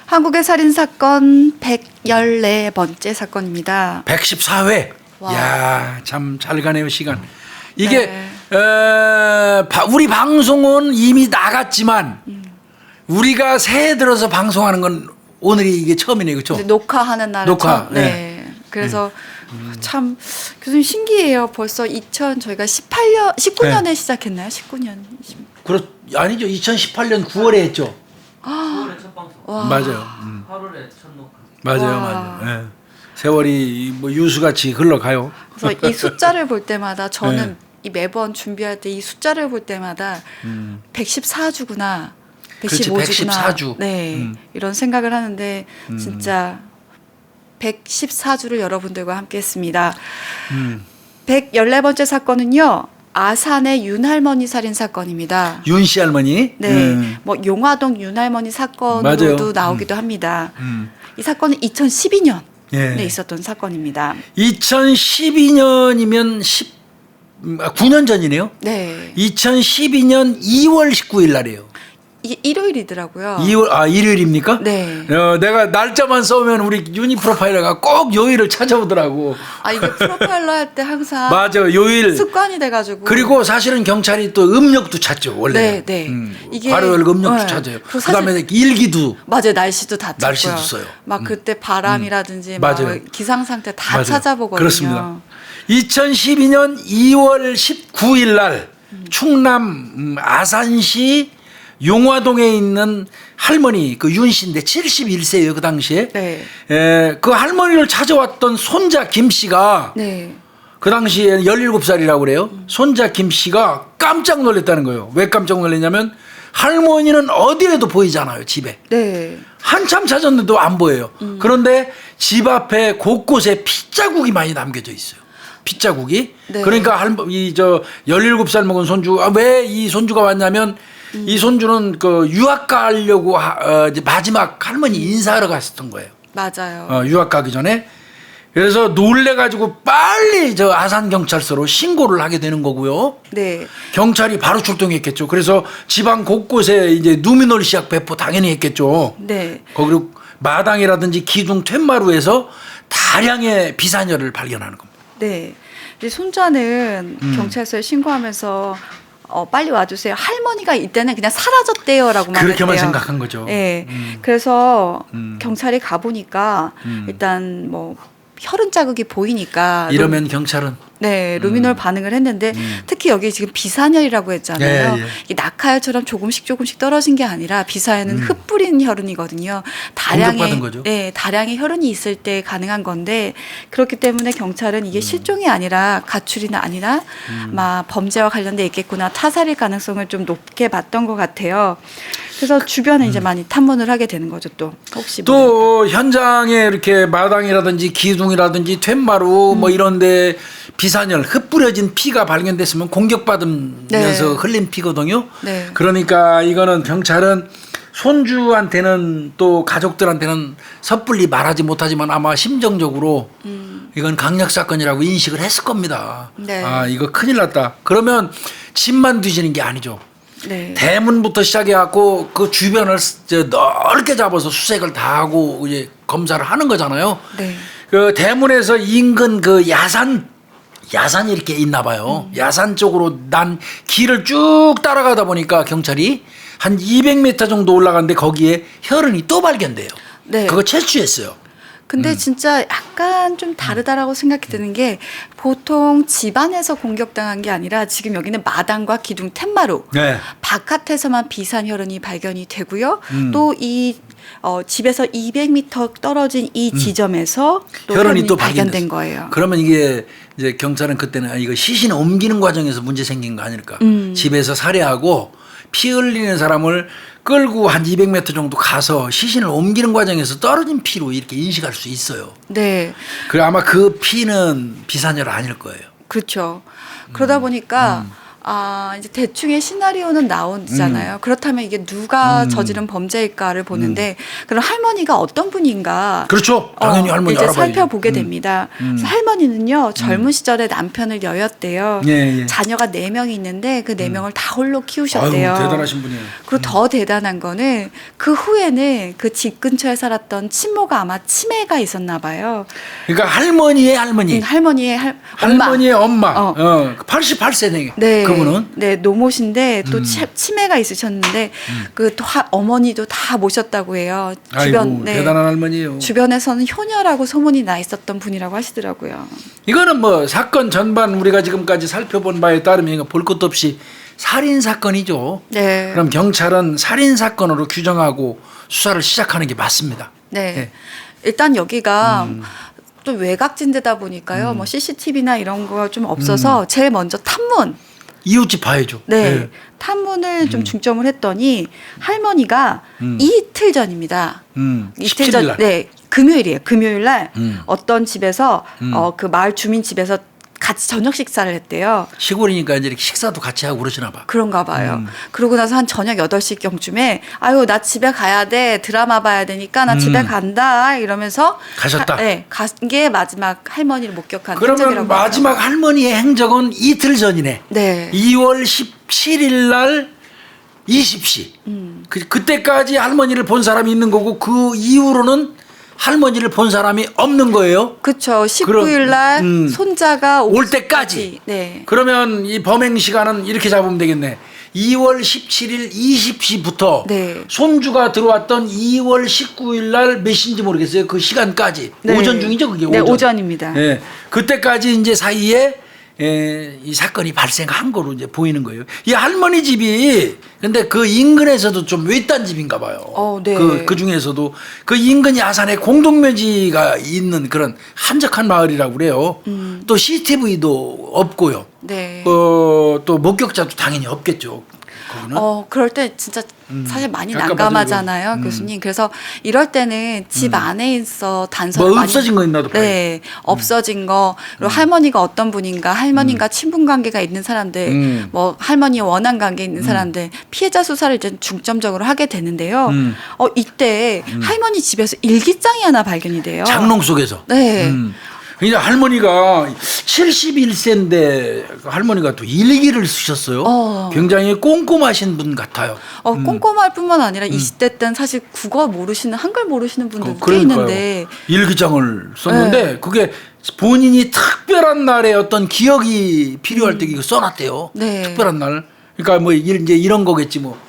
한국의 살인사건 114번째 사건입니다. 114회. 와. 야, 참 잘 가네요, 시간. 이게 네. 우리 방송은 이미 나갔지만 우리가 새해 들어서 방송하는 건 오늘이 이게 처음이네요. 그렇죠? 녹화하는 날은 녹화, 처음. 네. 그래서 참 교수님 신기해요. 벌써 저희가 19년에 시작했나요? 19년. 아니죠. 2018년 9월에 했죠. 9월에 첫 방송. 와. 맞아요. 8월에 첫 녹화. 맞아요. 와. 맞아요. 예. 세월이 뭐 유수같이 흘러가요. 그래서 이 숫자를 볼 때마다 저는 네. 이 매번 준비할 때 이 숫자를 볼 때마다 114주구나. 그렇지, 115주구나. 114주. 네. 이런 생각을 하는데 진짜 114주를 여러분들과 함께 했습니다. 114번째 사건은요. 아산의 윤할머니 살인 사건입니다. 윤 씨 할머니. 네. 뭐 용화동 윤할머니 사건으로도 맞아요. 나오기도 합니다. 이 사건은 2012년에 예. 있었던 사건입니다. 2012년이면 9년 전이네요. 네. 2012년 2월 19일 날이에요. 이게 일요일이더라고요. 일요일입니까? 네. 내가 날짜만 써오면 우리 유니 프로파일러가 꼭 요일을 찾아오더라고. 이게 프로파일러 할 때 항상 맞아, 요일. 습관이 돼가지고. 그리고 사실은 경찰이 또 음력도 찾죠, 원래. 네. 이게 발효일 음력도 네. 찾아요. 그리고 그다음에 일기도. 맞아요, 날씨도 다 찾고요. 날씨도 써요. 막 그때 바람이라든지 막 맞아요. 기상 상태 다 맞아요. 찾아보거든요. 그렇습니다. 2012년 2월 19일 날 충남 아산시 용화동에 있는 할머니 그 윤 씨인데 71세예요 그 당시에. 네. 그 할머니를 찾아왔던 손자 김 씨가 네. 그 당시에 17살이라고 그래요. 손자 김 씨가 깜짝 놀랐다는 거예요. 왜 깜짝 놀랐냐면 할머니는 어디에도 보이지 않아요, 집에. 네. 한참 찾았는데도 안 보여요. 그런데 집 앞에 곳곳에 핏자국이 많이 남겨져 있어요. 핏자국이. 네. 그러니까 17살 먹은 손주가 왜 이 손주가 왔냐면 이 손주는 그 유학 가려고 이제 마지막 할머니 인사하러 갔었던 거예요. 맞아요. 유학 가기 전에. 그래서 놀래가지고 빨리 저 아산경찰서로 신고를 하게 되는 거고요. 네. 경찰이 바로 출동했겠죠. 그래서 지방 곳곳에 이제 누미놀 시약 배포 당연히 했겠죠. 네. 거기로 마당이라든지 기둥 툇마루에서 다량의 비산혈을 발견하는 겁니다. 네. 이제 손자는 경찰서에 신고하면서 빨리 와주세요. 할머니가 이때는 그냥 사라졌대요라고만 그렇게만 했대요. 생각한 거죠. 네. 그래서 경찰이 가보니까 일단 뭐 혈흔 자국이 보이니까 이러면 경찰은 네, 루미놀 반응을 했는데 특히 여기 지금 비산혈이라고 했잖아요. 예, 예. 이 낙하혈처럼 조금씩 떨어진 게 아니라 비산혈은 흩뿌린 혈흔이거든요. 공격받은 거죠. 네, 다량의 혈흔이 있을 때 가능한 건데 그렇기 때문에 경찰은 이게 실종이 아니라 가출이나 아니라 막 범죄와 관련돼 있겠구나 타살일 가능성을 좀 높게 봤던 것 같아요. 그래서 주변에 이제 많이 탐문을 하게 되는 거죠. 또 혹시 또 현장에 이렇게 마당이라든지 기둥이라든지 툇마루 뭐 이런데 비산혈 흩뿌려진 피가 발견됐으면 공격받으면서 네. 흘린 피거든요. 네. 그러니까 이거는 경찰은 손주한테는 또 가족들한테는 섣불리 말하지 못하지만 아마 심정적으로 이건 강력 사건이라고 인식을 했을 겁니다. 네. 이거 큰일 났다. 그러면 집만 뒤지는 게 아니죠. 네. 대문부터 시작해갖고 그 주변을 넓게 잡아서 수색을 다 하고 이제 검사를 하는 거잖아요. 네. 그 대문에서 인근 그 야산이 이렇게 있나 봐요. 야산 쪽으로 난 길을 쭉 따라가다 보니까 경찰이 한 200m 정도 올라갔는데 거기에 혈흔이 또 발견돼요. 네. 그거 채취했어요. 근데 진짜 약간 좀 다르다라고 생각이 드는 게 보통 집안에서 공격당한 게 아니라 지금 여기는 마당과 기둥 툇마루 네. 바깥에서만 비산혈흔이 발견이 되고요. 또 이 집에서 200m 떨어진 이 지점에서 또 혈흔이 또 발견된 거예요. 그러면 이게 이제 경찰은 그때는 이거 시신 옮기는 과정에서 문제 생긴 거 아닐까. 집에서 살해하고 피 흘리는 사람을 끌고 한 200m 정도 가서 시신을 옮기는 과정에서 떨어진 피로 이렇게 인식할 수 있어요. 네. 그래 아마 그 피는 비산혈 아닐 거예요. 그렇죠. 그러다 보니까 이제 대충의 시나리오는 나오잖아요. 그렇다면 이게 누가 저지른 범죄일까를 보는데 그럼 할머니가 어떤 분인가? 그렇죠. 당연히 할머니 이제 알아봐야죠. 살펴보게 됩니다. 그래서 할머니는요 젊은 시절에 남편을 여였대요. 예, 예. 자녀가 4명이 있는데 그 4명을 다 홀로 키우셨대요. 아유, 대단하신 분이에요. 그리고 더 대단한 거는 그 후에는 그 집 근처에 살았던 친모가 아마 치매가 있었나 봐요. 그러니까 할머니의 할머니. 할머니의 엄마. 할머니의 엄마. 어. 88세네. 네, 그분은. 네 노모신데 또 치매가 있으셨는데 그 또 어머니도 다 모셨다고 해요. 아이고, 대단한 할머니예요. 주변에서는 효녀라고 소문이 나 있었던 분이라고 하시더라고요. 이거는 뭐 사건 전반 우리가 지금까지 살펴본 바에 따르면 이거 볼 것도 없이 살인 사건이죠. 네. 그럼 경찰은 살인 사건으로 규정하고 수사를 시작하는 게 맞습니다. 네. 네. 일단 여기가 또 외곽진 데다 보니까요. 뭐 CCTV나 이런 거 좀 없어서 제일 먼저 탐문. 이웃집 봐야죠. 네. 탐문을 좀 중점을 했더니 할머니가 이틀 전입니다. 이틀 17일 전, 날. 네, 금요일이에요. 금요일 날 음. 어떤 집에서 그 마을 주민 집에서 같이 저녁 식사를 했대요. 시골이니까 이제 이렇게 식사도 같이 하고 그러시나 봐. 그런가 봐요. 그러고 나서 한 저녁 8시경쯤에 아유 나 집에 가야 돼. 드라마 봐야 되니까 나 집에 간다. 이러면서 가셨다. 네. 간 게 마지막 할머니를 목격한 그러면 흔적이라고 마지막 하더라고요. 할머니의 행적은 이틀 전이네. 네. 2월 17일 날 20시. 그때까지 할머니를 본 사람이 있는 거고 그 이후로는 할머니를 본 사람이 없는 거예요. 그렇죠. 19일 날 손자가 올 때까지. 네. 그러면 이 범행 시간은 이렇게 잡으면 되겠네. 2월 17일 20시부터 네. 손주가 들어왔던 2월 19일 날 몇 시인지 모르겠어요. 그 시간까지. 네. 오전 중이죠, 그게. 네, 오전. 오전입니다. 네. 그때까지 이제 사이에 이 사건이 발생한 거로 이제 보이는 거예요. 이 할머니 집이 근데 그 인근에서도 좀 외딴 집인가 봐요. 네. 그 중에서도 그 인근 야산에 공동묘지가 있는 그런 한적한 마을이라고 그래요. 또 CCTV도 없고요. 네. 또 목격자도 당연히 없겠죠. 거기는. 그럴 때 진짜 사실 많이 깜깜하죠, 난감하잖아요, 이거. 교수님. 그래서 이럴 때는 집 안에 있어 단서를 뭐 많이 없어진 거 있나도 봐요. 네, 없어진 거 그리고 할머니가 어떤 분인가, 할머니가 친분 관계가 있는 사람들, 뭐 할머니의 원한 관계 있는 사람들 피해자 수사를 이제 중점적으로 하게 되는데요. 이때 할머니 집에서 일기장이 하나 발견이 돼요. 장롱 속에서. 네. 그러니까 할머니가 71세인데 할머니가 또 일기를 쓰셨어요. 굉장히 꼼꼼하신 분 같아요. 꼼꼼할 뿐만 아니라 20대 때는 사실 국어 모르시는, 한글 모르시는 분들 꽤 그러니까요. 있는데 일기장을 썼는데 네. 그게 본인이 특별한 날에 어떤 기억이 필요할 때 이거 써놨대요. 네. 특별한 날. 그러니까 뭐 이제 이런 거겠지 뭐.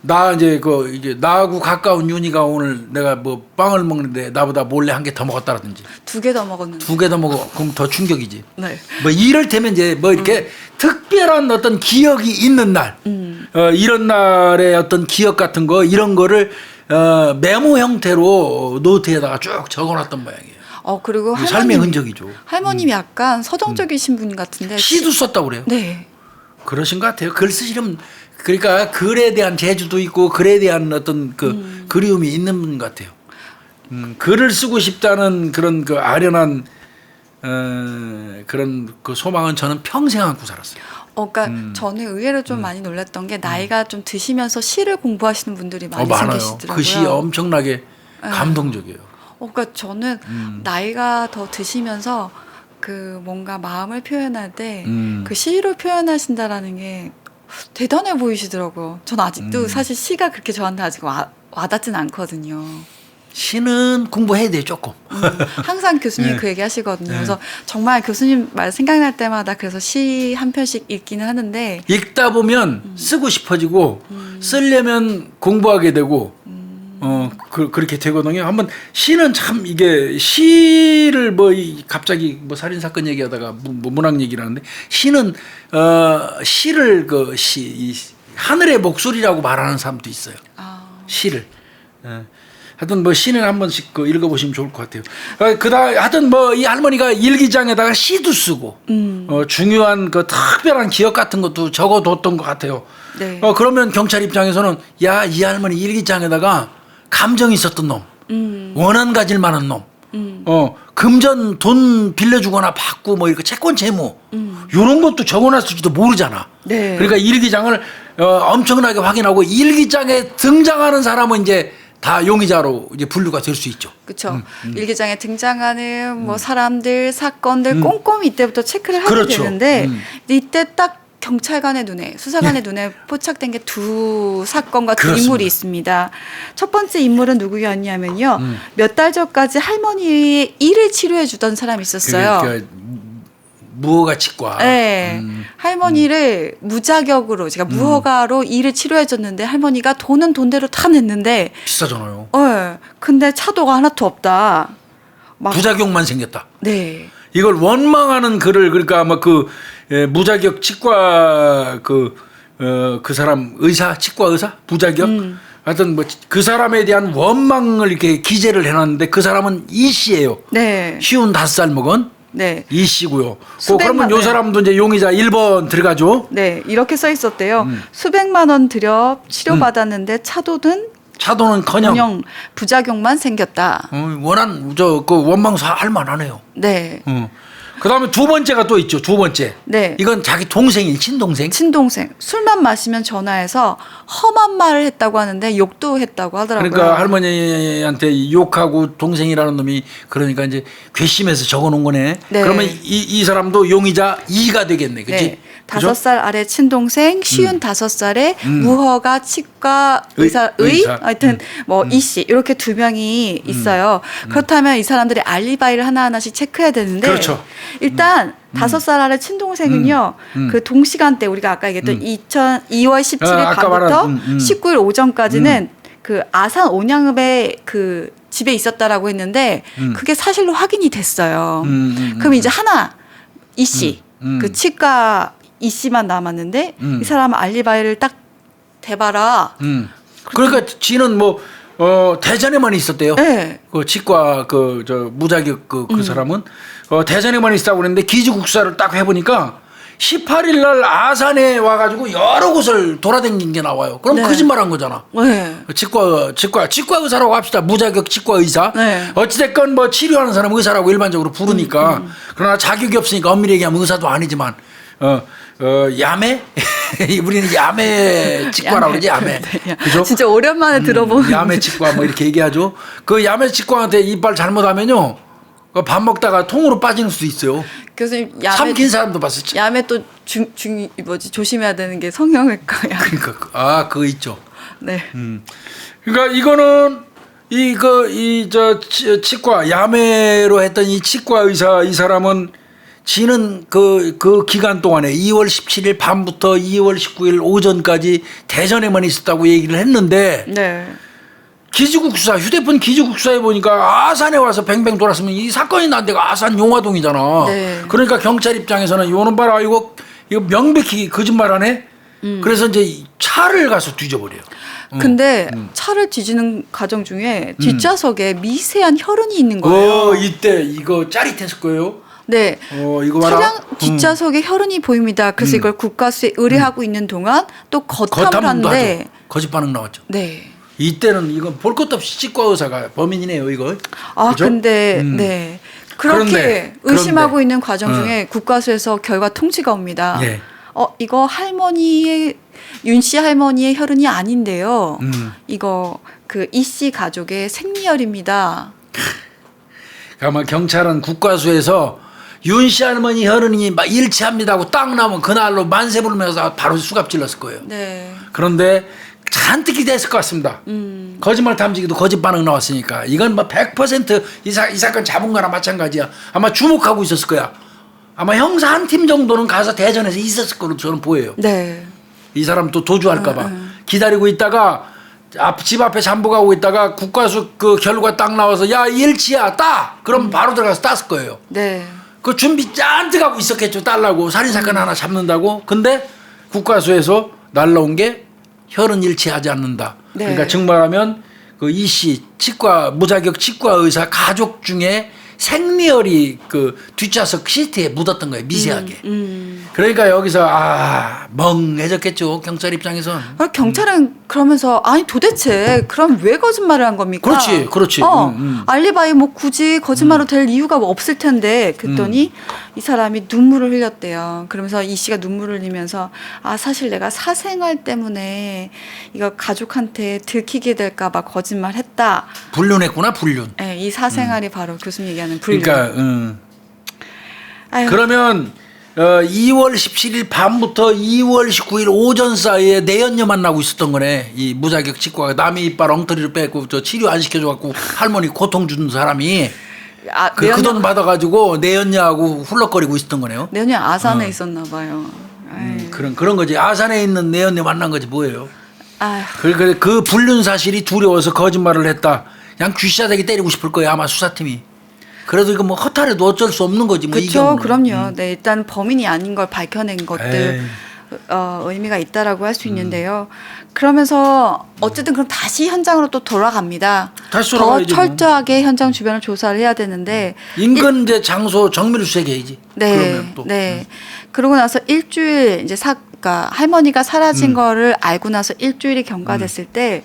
나 이제 이제 나하고 가까운 윤희가 오늘 내가 뭐 빵을 먹는데 나보다 몰래 한 개 더 먹었다라든지 2개 더 먹었는데. 2개 더 먹어. 그럼 더 충격이지. 네. 뭐 이를테면 이제 뭐 이렇게 특별한 어떤 기억이 있는 날, 이런 날의 어떤 기억 같은 거 이런 거를 메모 형태로 노트에다가 쭉 적어놨던 모양이에요. 그리고 삶의 흔적이죠. 할머님이 약간 서정적이신 분 같은데. 시도 썼다고 그래요. 네. 그러신 것 같아요. 글 쓰시려면 그러니까 글에 대한 재주도 있고 글에 대한 어떤 그 그리움이 있는 분 같아요. 글을 쓰고 싶다는 그런 그 아련한 그런 그 소망은 저는 평생 안고 살았어요. 그러니까 저는 의외로 좀 많이 놀랐던 게 나이가 좀 드시면서 시를 공부하시는 분들이 많이 많아요. 생기시더라고요. 그 시 엄청나게 감동적이에요. 그러니까 저는 나이가 더 드시면서 그 뭔가 마음을 표현할 때 그 시로 표현하신다라는 게 대단해 보이시더라고요. 전 아직도 사실 시가 그렇게 저한테 아직 와닿진 않거든요. 시는 공부해야 돼요, 조금. 항상 교수님이 네. 그 얘기 하시거든요. 네. 그래서 정말 교수님 말 생각날 때마다 그래서 시 한 편씩 읽기는 하는데 읽다 보면 쓰고 싶어지고 쓰려면 공부하게 되고 그렇게 되거든요. 한번 시는 참 이게 시를 갑자기 뭐 살인 사건 얘기하다가 뭐 문학 얘기를 하는데 시는 시를 이 하늘의 목소리라고 말하는 사람도 있어요. 시를. 하여튼 뭐 시는 한 번씩 읽어보시면 좋을 것 같아요. 하여튼 뭐 이 할머니가 일기장에다가 시도 쓰고 중요한 그 특별한 기억 같은 것도 적어뒀던 것 같아요. 네. 그러면 경찰 입장에서는 야, 이 할머니 일기장에다가 감정이 있었던 놈, 원한 가질 만한 놈, 금전 돈 빌려주거나 받고 뭐 이렇게 채권 채무 이런 것도 적어놨을지도 모르잖아. 네. 그러니까 일기장을 엄청나게 확인하고 일기장에 등장하는 사람은 이제 다 용의자로 이제 분류가 될 수 있죠. 그렇죠. 일기장에 등장하는 뭐 사람들, 사건들 꼼꼼히 이때부터 체크를 하게 그렇죠. 되는데 이때 딱 경찰관의 눈에 수사관의 눈에 포착된 게 두 사건과 두 그렇습니다. 인물이 있습니다. 첫 번째 인물은 누구였냐면요. 몇 달 전까지 할머니의 일을 치료해 주던 사람이 있었어요. 그러니까 무허가 치과. 네. 할머니를 무자격으로 제가 무허가로 일을 치료해 줬는데 할머니가 돈은 돈대로 다 냈는데 비싸잖아요. 근데 차도가 하나도 없다. 막 부작용만 생겼다. 네. 이걸 원망하는 글을 그러니까 아마 그 무자격 치과 그 사람 의사 치과 의사 부자격 하여튼 뭐 그 사람에 대한 원망을 이렇게 기재를 해놨는데 그 사람은 이 씨예요. 네. 55살 먹은 네. 이 씨고요. 수백만, 그러면 요 네. 사람도 이제 용의자 1번 들어가죠. 네. 이렇게 써 있었대요. 수백만 원 들여 치료받았는데 차도는 차도는커녕 그냥 부작용만 생겼다. 원한 그 원망사 할 만하네요. 네. 그다음에 두 번째가 또 있죠. 두 번째. 네. 이건 자기 동생이 친동생. 친동생 술만 마시면 전화해서 험한 말을 했다고 하는데 욕도 했다고 하더라고요. 그러니까 할머니한테 욕하고 동생이라는 놈이 그러니까 이제 괘씸해서 적어놓은 거네. 네. 그러면 이 사람도 용의자 2가 되겠네, 그렇지? 네. 5살 아래 친동생, 55살에 무허가 치과 의사. 하여튼 뭐 이 씨 이렇게 두 명이 있어요. 그렇다면 이 사람들이 알리바이를 하나하나씩 체크해야 되는데 그렇죠. 일단 5살 아래 친동생은요. 그 동시간대 우리가 아까 얘기했던 2월 17일 아까 밤부터 말한, 19일 오전까지는 그 아산 온양읍에 그 집에 있었다라고 했는데 그게 사실로 확인이 됐어요. 그럼 이제 하나 이 씨 그 치과 이 씨만 남았는데 이 사람은 알리바이를 딱 대봐라. 그러니까 지는 뭐 대전에만 있었대요. 네. 그 치과 그 저 무자격 그 사람은 대전에만 있었다고 그랬는데 기지국사를 딱 해보니까 18일 날 아산에 와가지고 여러 곳을 돌아다닌 게 나와요. 그럼 네. 거짓말한 거잖아. 네. 치과 의사라고 합시다. 무자격 치과 의사. 네. 어찌됐건 뭐 치료하는 사람 의사라고 일반적으로 부르니까 그러나 자격이 없으니까 엄밀히 얘기하면 의사도 아니지만 야매 우리는 야매 치과라고 그러지 야매. 네. 그죠? 진짜 오랜만에 들어보는 야매 치과 뭐 이렇게 얘기하죠. 그 야매 치과한테 이빨 잘못하면요. 밥 먹다가 통으로 빠지는 수도 있어요. 교수님 삼킨 사람도 봤었죠. 야매 또 조심해야 되는 게 성형외과야. 그러니까 그거 있죠. 네. 그러니까 이거는 저 치과 야매로 했던 이 치과 의사 이 사람은 지는 그 기간 동안에 2월 17일 밤부터 2월 19일 오전까지 대전에만 있었다고 얘기를 했는데 네. 기지국사 휴대폰 기지국사에 보니까 아산에 와서 뱅뱅 돌았으면 이 사건이 난 데가 아산 용화동이잖아. 네. 그러니까 경찰 입장에서는 요놈 봐라 이거 명백히 거짓말하네. 그래서 이제 차를 가서 뒤져버려요. 근데 차를 뒤지는 과정 중에 뒷좌석에 미세한 혈흔이 있는 거예요. 이때 이거 짜릿했을 거예요. 네. 이거 봐라. 차량 뒷좌석에 혈흔이 보입니다. 그래서 이걸 국가수에 의뢰하고 있는 동안 또 거탐을 거탐도 하는데 하죠. 거짓 반응 나왔죠. 네. 이때는 이건 볼 것도 없이 치과 의사가 범인이네요, 이거. 그죠? 근데 네. 그렇게 그런데, 의심하고 있는 과정 중에 국가수에서 결과 통지가 옵니다. 예. 이거 윤 씨 할머니의 혈흔이 아닌데요. 이거 그 이 씨 가족의 생리혈입니다. 아마 경찰은 국과수에서 윤 씨 할머니 혈흔이 막 일치합니다 하고 딱 나오면 그날로 만세 부르면서 바로 수갑 질렀을 거예요. 네. 그런데 잔뜩 기대했을 것 같습니다. 거짓말 탐지기도 거짓 반응 나왔으니까 이건 뭐 100% 이 사건 잡은 거나 마찬가지야. 아마 주목하고 있었을 거야. 아마 형사 한 팀 정도는 가서 대전에서 있었을 거로 저는 보여요. 네. 이 사람 또 도주할까 봐 기다리고 있다가 집 앞에 잠복하고 있다가 국과수 그 결과 딱 나와서 야 일치야 따 그럼 바로 들어가서 땄을 거예요. 네. 그 준비 짠뜩 하고 있었겠죠. 딸라고 살인사건 하나 잡는다고. 근데 국과수에서 날라온 게 혈흔 일치하지 않는다. 네. 그러니까 증말하면 그 이 씨 무자격 치과 의사 가족 중에 생리혈이 그 뒷좌석 시트에 묻었던 거예요. 미세하게. 그러니까 여기서 멍해졌겠죠. 경찰 입장에선. 경찰은 그러면서 아니 도대체 그럼 왜 거짓말을 한 겁니까? 그렇지. 알리바이 뭐 굳이 거짓말로 될 이유가 뭐 없을 텐데 그랬더니 이 사람이 눈물을 흘렸대요. 그러면서 이 씨가 눈물을 흘리면서 사실 내가 사생활 때문에 이거 가족한테 들키게 될까 봐 거짓말했다. 불륜했구나 불륜. 네, 이 사생활이 바로 교수님 얘기하는 불륜. 그러니까 아유, 그러면 2월 17일 밤부터 2월 19일 오전 사이에 내연녀 만나고 있었던 거네. 이 무자격 치과가 남의 이빨 엉터리로 빼고 저 치료 안 시켜줘 갖고 할머니 고통 준 사람이 그 돈 받아가지고 내연녀하고 훌렁거리고 있었던 거네요. 내연녀 아산에 있었나 봐요. 그런 거지. 아산에 있는 내연녀 만난 거지 뭐예요. 아휴. 그 불륜 사실이 두려워서 거짓말을 했다. 그냥 귀싸대기 때리고 싶을 거예요 아마 수사팀이. 그래도 이거 뭐 허탈해도 어쩔 수 없는 거지 뭐. 그렇죠, 그럼요. 네, 일단 범인이 아닌 걸 밝혀낸 것들 의미가 있다라고 할 수 있는데요. 그러면서 어쨌든 그럼 다시 현장으로 또 돌아갑니다. 다시 더 돌아가야지 뭐. 철저하게 현장 주변을 조사를 해야 되는데 인근 이제 장소 정밀 수색해야지. 네, 그러면 또. 네. 그러고 나서 일주일 이제 그러니까 할머니가 사라진 거를 알고 나서 일주일이 경과됐을 때.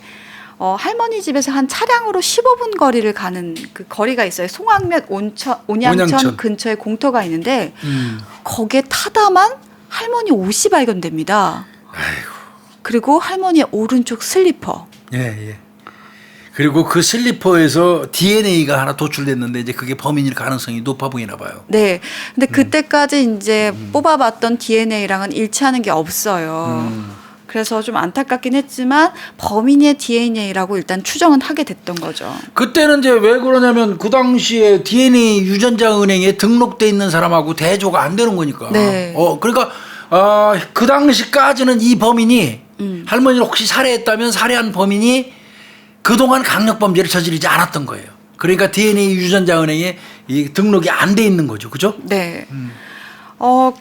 할머니 집에서 한 차량으로 15분 거리를 가는 그 거리가 있어요. 송악면 온양천 근처에 공터가 있는데 거기에 타다만 할머니 옷이 발견됩니다. 아이고. 그리고 할머니의 오른쪽 슬리퍼. 예. 그리고 그 슬리퍼에서 DNA가 하나 도출됐는데 이제 그게 범인일 가능성이 높아 보이나 봐요. 네. 근데 그때까지 이제 뽑아봤던 DNA랑은 일치하는 게 없어요. 그래서 좀 안타깝긴 했지만 범인의 DNA라고 일단 추정은 하게 됐던 거죠. 그때는 이제 왜 그러냐면 그 당시에 DNA 유전자 은행에 등록돼 있는 사람하고 대조가 안 되는 거니까. 네. 그러니까 그 당시까지는 이 범인이 할머니를 혹시 살해했다면 살해한 범인이 그동안 강력범죄를 저지르지 않았던 거예요. 그러니까 DNA 유전자 은행에 이 등록이 안 돼 있는 거죠. 그죠? 네.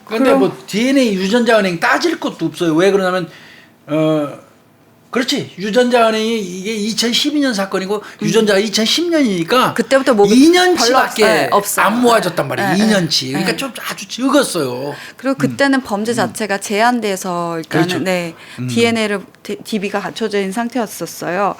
그런데 뭐 DNA 유전자 은행 따질 것도 없어요. 왜 그러냐면 그렇지. 유전자 은행이 이게 2012년 사건이고 유전자가 2010년이니까 그때부터 뭐 2년치밖에 없어요. 안 모아졌단 말이에요. 네, 2년치. 그러니까 좀 아주 적었어요. 그리고 그때는 범죄 자체가 제한돼서 일단은 그렇죠. 네, DNA를 DB가 갖춰져 있는 상태였었어요.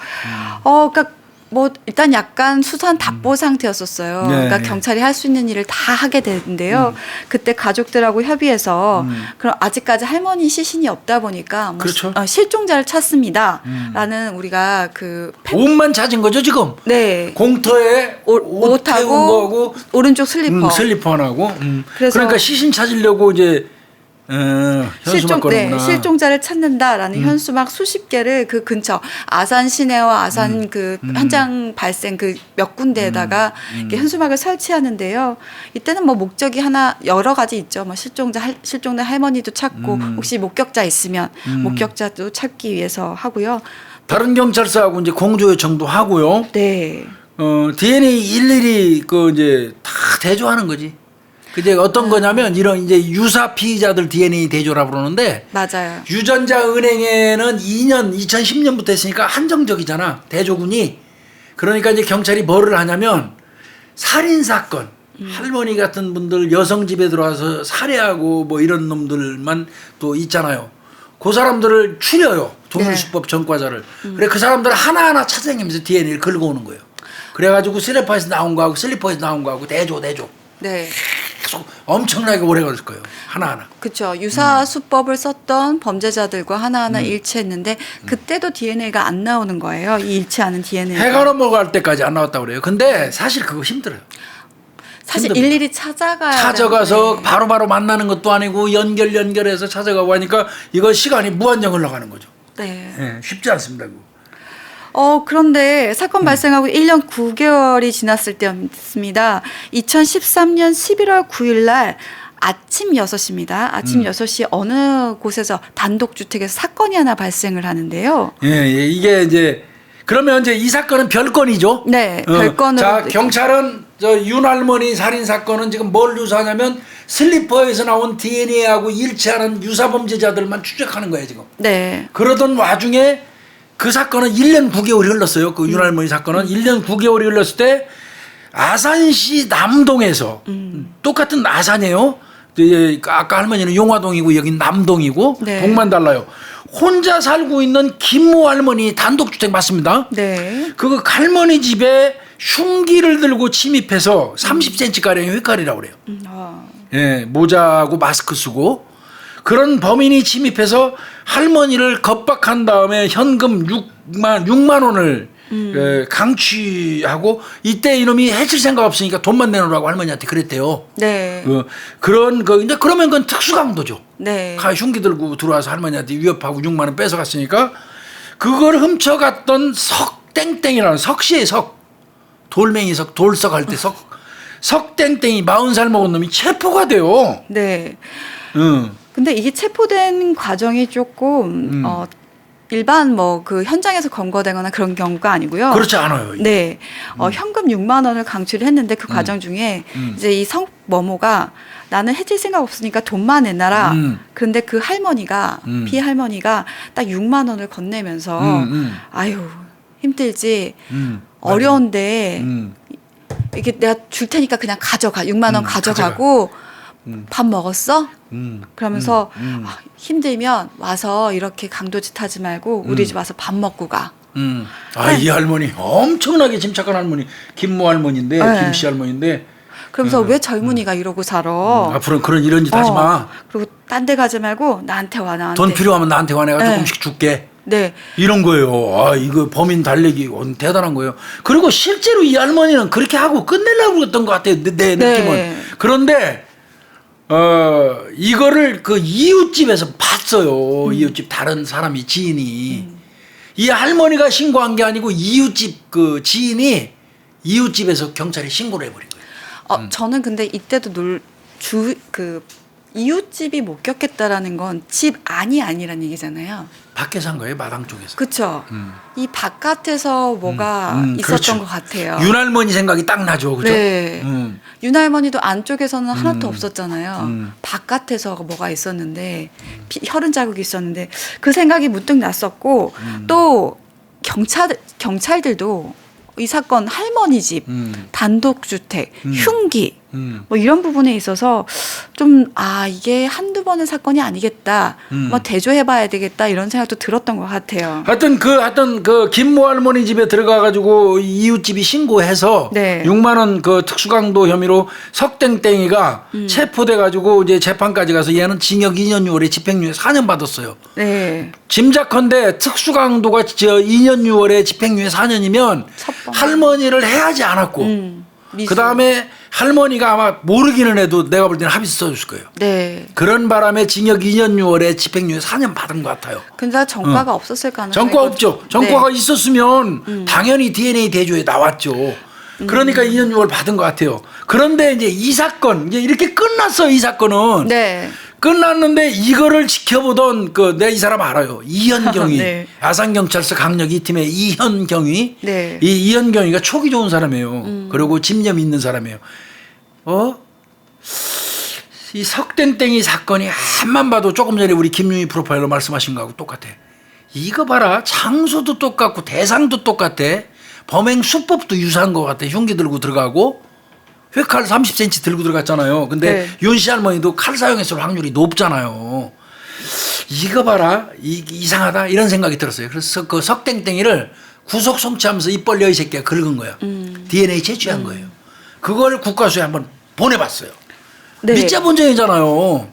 그러니까 뭐 일단 약간 수산 답보 상태였었어요. 네. 그러니까 경찰이 할 수 있는 일을 다 하게 되는데요. 그때 가족들하고 협의해서 그럼 아직까지 할머니 시신이 없다 보니까 뭐 그렇죠. 실종자를 찾습니다라는 우리가 그 옷만 찾은 거죠 지금. 네. 공터에 옷 태운 거하고 오른쪽 슬리퍼. 슬리퍼 하나고. 그래서 그러니까 시신 찾으려고 이제 현수막 거는구나. 실종자를 찾는다라는 현수막 수십 개를 그 근처 아산 시내와 아산 그 현장 발생 그 몇 군데에다가 이렇게 현수막을 설치하는데요. 이때는 뭐 목적이 여러 가지 있죠. 뭐 실종된 할머니도 찾고 혹시 목격자 있으면 목격자도 찾기 위해서 하고요. 다른 경찰서하고 이제 공조 요청도 하고요. 네. DNA 일일이 그 이제 다 대조하는 거지. 그게 어떤 거냐면 이런 이제 유사 피의자들 DNA 대조라고 그러는데 맞아요. 유전자 은행에는 2010년부터 했으니까 한정적이잖아. 대조군이. 그러니까 이제 경찰이 뭐를 하냐면 살인 사건, 할머니 같은 분들 여성 집에 들어와서 살해하고 뭐 이런 놈들만 또 있잖아요. 그 사람들을 추려요. 동물수법 전과자를. 그래 그 사람들 하나하나 찾아다니면서 DNA를 긁어 오는 거예요. 그래가지고 슬리퍼에서 나온 거하고 슬리퍼에서 나온 거하고 대조. 네. 계속 엄청나게 오래 걸릴 거예요. 하나하나. 그렇죠. 유사 수법을 썼던 범죄자들과 하나하나 일치했는데 그때도 DNA가 안 나오는 거예요. 이 일치하는 DNA가. 해가 넘어갈 때까지 안 나왔다고 그래요. 근데 사실 그거 힘들어요. 사실 힘듭니다. 일일이 찾아가서 되는데. 바로바로 만나는 것도 아니고 연결해서 찾아가고 하니까 이거 시간이 무한정 흘러가는 거죠. 네. 네, 쉽지 않습니다. 그거. 그런데 사건 발생하고 1년 9개월이 지났을 때였습니다. 2013년 11월 9일 날 아침 6시입니다. 아침 6시 어느 곳에서 단독주택에서 사건이 하나 발생을 하는데요. 예, 이게 이제 그러면 이제 이 사건은 별건이죠. 네, 별건으로. 자, 경찰은 저 윤할머니 살인 사건은 지금 뭘 조사하냐면 슬리퍼에서 나온 DNA하고 일치하는 유사 범죄자들만 추적하는 거예요, 지금. 네. 그러던 와중에 그 사건은 1년 9개월이 흘렀어요. 그 윤할머니 사건은 1년 9개월이 흘렀을 때 아산시 남동에서 똑같은 아산이에요. 아까 할머니는 용화동이고 여긴 남동이고 네. 동만 달라요. 혼자 살고 있는 김모 할머니 단독주택 맞습니다. 네. 그 할머니 집에 흉기를 들고 침입해서 30cm 가량의 휘칼이라고 그래요. 아. 예, 모자하고 마스크 쓰고 그런 범인이 침입해서 할머니를 겁박한 다음에 현금 6만 원을 강취하고 이때 이놈이 해칠 생각 없으니까 돈만 내놓으라고 할머니한테 그랬대요. 네. 그런 거 근데 그러면 그건 특수강도죠. 네. 흉기 들고 들어와서 할머니한테 위협하고 6만 원 뺏어갔으니까 그걸 훔쳐갔던 석땡땡이라는 석시의 석 돌멩이 석 돌석 할 때 석땡땡이 40살 먹은 놈이 체포가 돼요. 네. 응. 근데 이게 체포된 과정이 조금 일반 뭐 그 현장에서 검거되거나 그런 경우가 아니고요. 그렇지 않아요. 네. 현금 6만 원을 강취를 했는데 그 과정 중에 이제 이 성머모가 나는 해칠 생각 없으니까 돈만 내놔라. 그런데 그 할머니가 피해 할머니가 딱 6만 원을 건네면서 아유 힘들지 어려운데 이게 내가 줄 테니까 그냥 가져가 6만 원 가져가고 밥 먹었어? 그러면서 아, 힘들면 와서 이렇게 강도짓 하지 말고 우리 집 와서 밥 먹고 가. 이 할머니 엄청나게 침착한 할머니 김모 할머니인데 네. 김씨 할머니인데 그러면서 왜 젊은이가 이러고 살아? 앞으로는 그런 이런 짓 하지 마. 그리고 딴 데 가지 말고 나한테 와 나한테. 돈 필요하면 나한테 와 내가 네. 조금씩 줄게. 네. 이런 거예요. 이거 범인 달래기 대단한 거예요. 그리고 실제로 이 할머니는 그렇게 하고 끝내려고 그랬던 것 같아요. 내 느낌은. 그런데 이거를 그 이웃집에서 봤어요. 이웃집 다른 사람이 지인이 이 할머니가 신고한 게 아니고 이웃집 그 지인이 이웃집에서 경찰에 신고를 해버린 거예요. 저는 근데 이때도 이웃집이 목격했다라는 건 집 안이 아니란 얘기잖아요. 밖에서 한 거예요. 마당 쪽에서. 그렇죠. 이 바깥에서 뭐가 있었던 그렇죠. 것 같아요. 윤할머니 생각이 딱 나죠. 그죠? 네. 윤할머니도 안쪽에서는 하나도 없었잖아요. 바깥에서 뭐가 있었는데 혈흔 자국이 있었는데 그 생각이 문득 났었고 또 경찰들도 이 사건 할머니 집, 단독주택, 흉기 뭐 이런 부분에 있어서 좀 이게 한두 번의 사건이 아니겠다. 뭐 대조해봐야 되겠다 이런 생각도 들었던 것 같아요. 하여튼 그 김모 할머니 집에 들어가 가지고 이웃집이 신고해서 네. 6만 원 그 특수강도 혐의로 석땡땡이가 체포돼 가지고 이제 재판까지 가서 얘는 징역 2년 6월에 집행유예 4년 받았어요. 네. 짐작컨대 특수강도가 2년 6월에 집행유예 4년이면 첫 번. 할머니를 해하지 않았고 그 다음에 할머니가 아마 모르기는 해도 내가 볼 때는 합의서 써줬을 거예요. 네. 그런 바람에 징역 2년 6월에 집행유예 4년 받은 것 같아요. 근데 전과가 없었을 가능성이 전과 없죠. 전과가 네. 있었으면 당연히 DNA 대조에 나왔죠. 그러니까 2년 6월 받은 것 같아요. 그런데 이제 이 사건 이제 이렇게 끝났어요. 이 사건은. 네. 끝났는데 이거를 지켜보던 내가 이 사람 알아요. 이현경이 네. 아산경찰서 강력 2팀의 이현경이 네. 이 이현경이가 촉이 좋은 사람이에요. 그리고 집념이 있는 사람이에요. 이 석땡땡이 사건이 한만 봐도 조금 전에 우리 김윤희 프로파일러 말씀하신 거하고 똑같아. 이거 봐라. 장소도 똑같고 대상도 똑같아. 범행 수법도 유사한 것 같아. 흉기 들고 들어가고 회칼 30cm 들고 들어갔잖아요. 근데 네. 윤씨 할머니도 칼 사용했을 확률이 높잖아요. 이거 봐라. 이상하다. 이런 생각이 들었어요. 그래서 그 석땡땡이를 구속 송치하면서 입 벌려 이 새끼가 긁은 거야. DNA 채취한 거예요. 그걸 국과수에 한번 보내봤어요. 네. 밑자 본전이잖아요.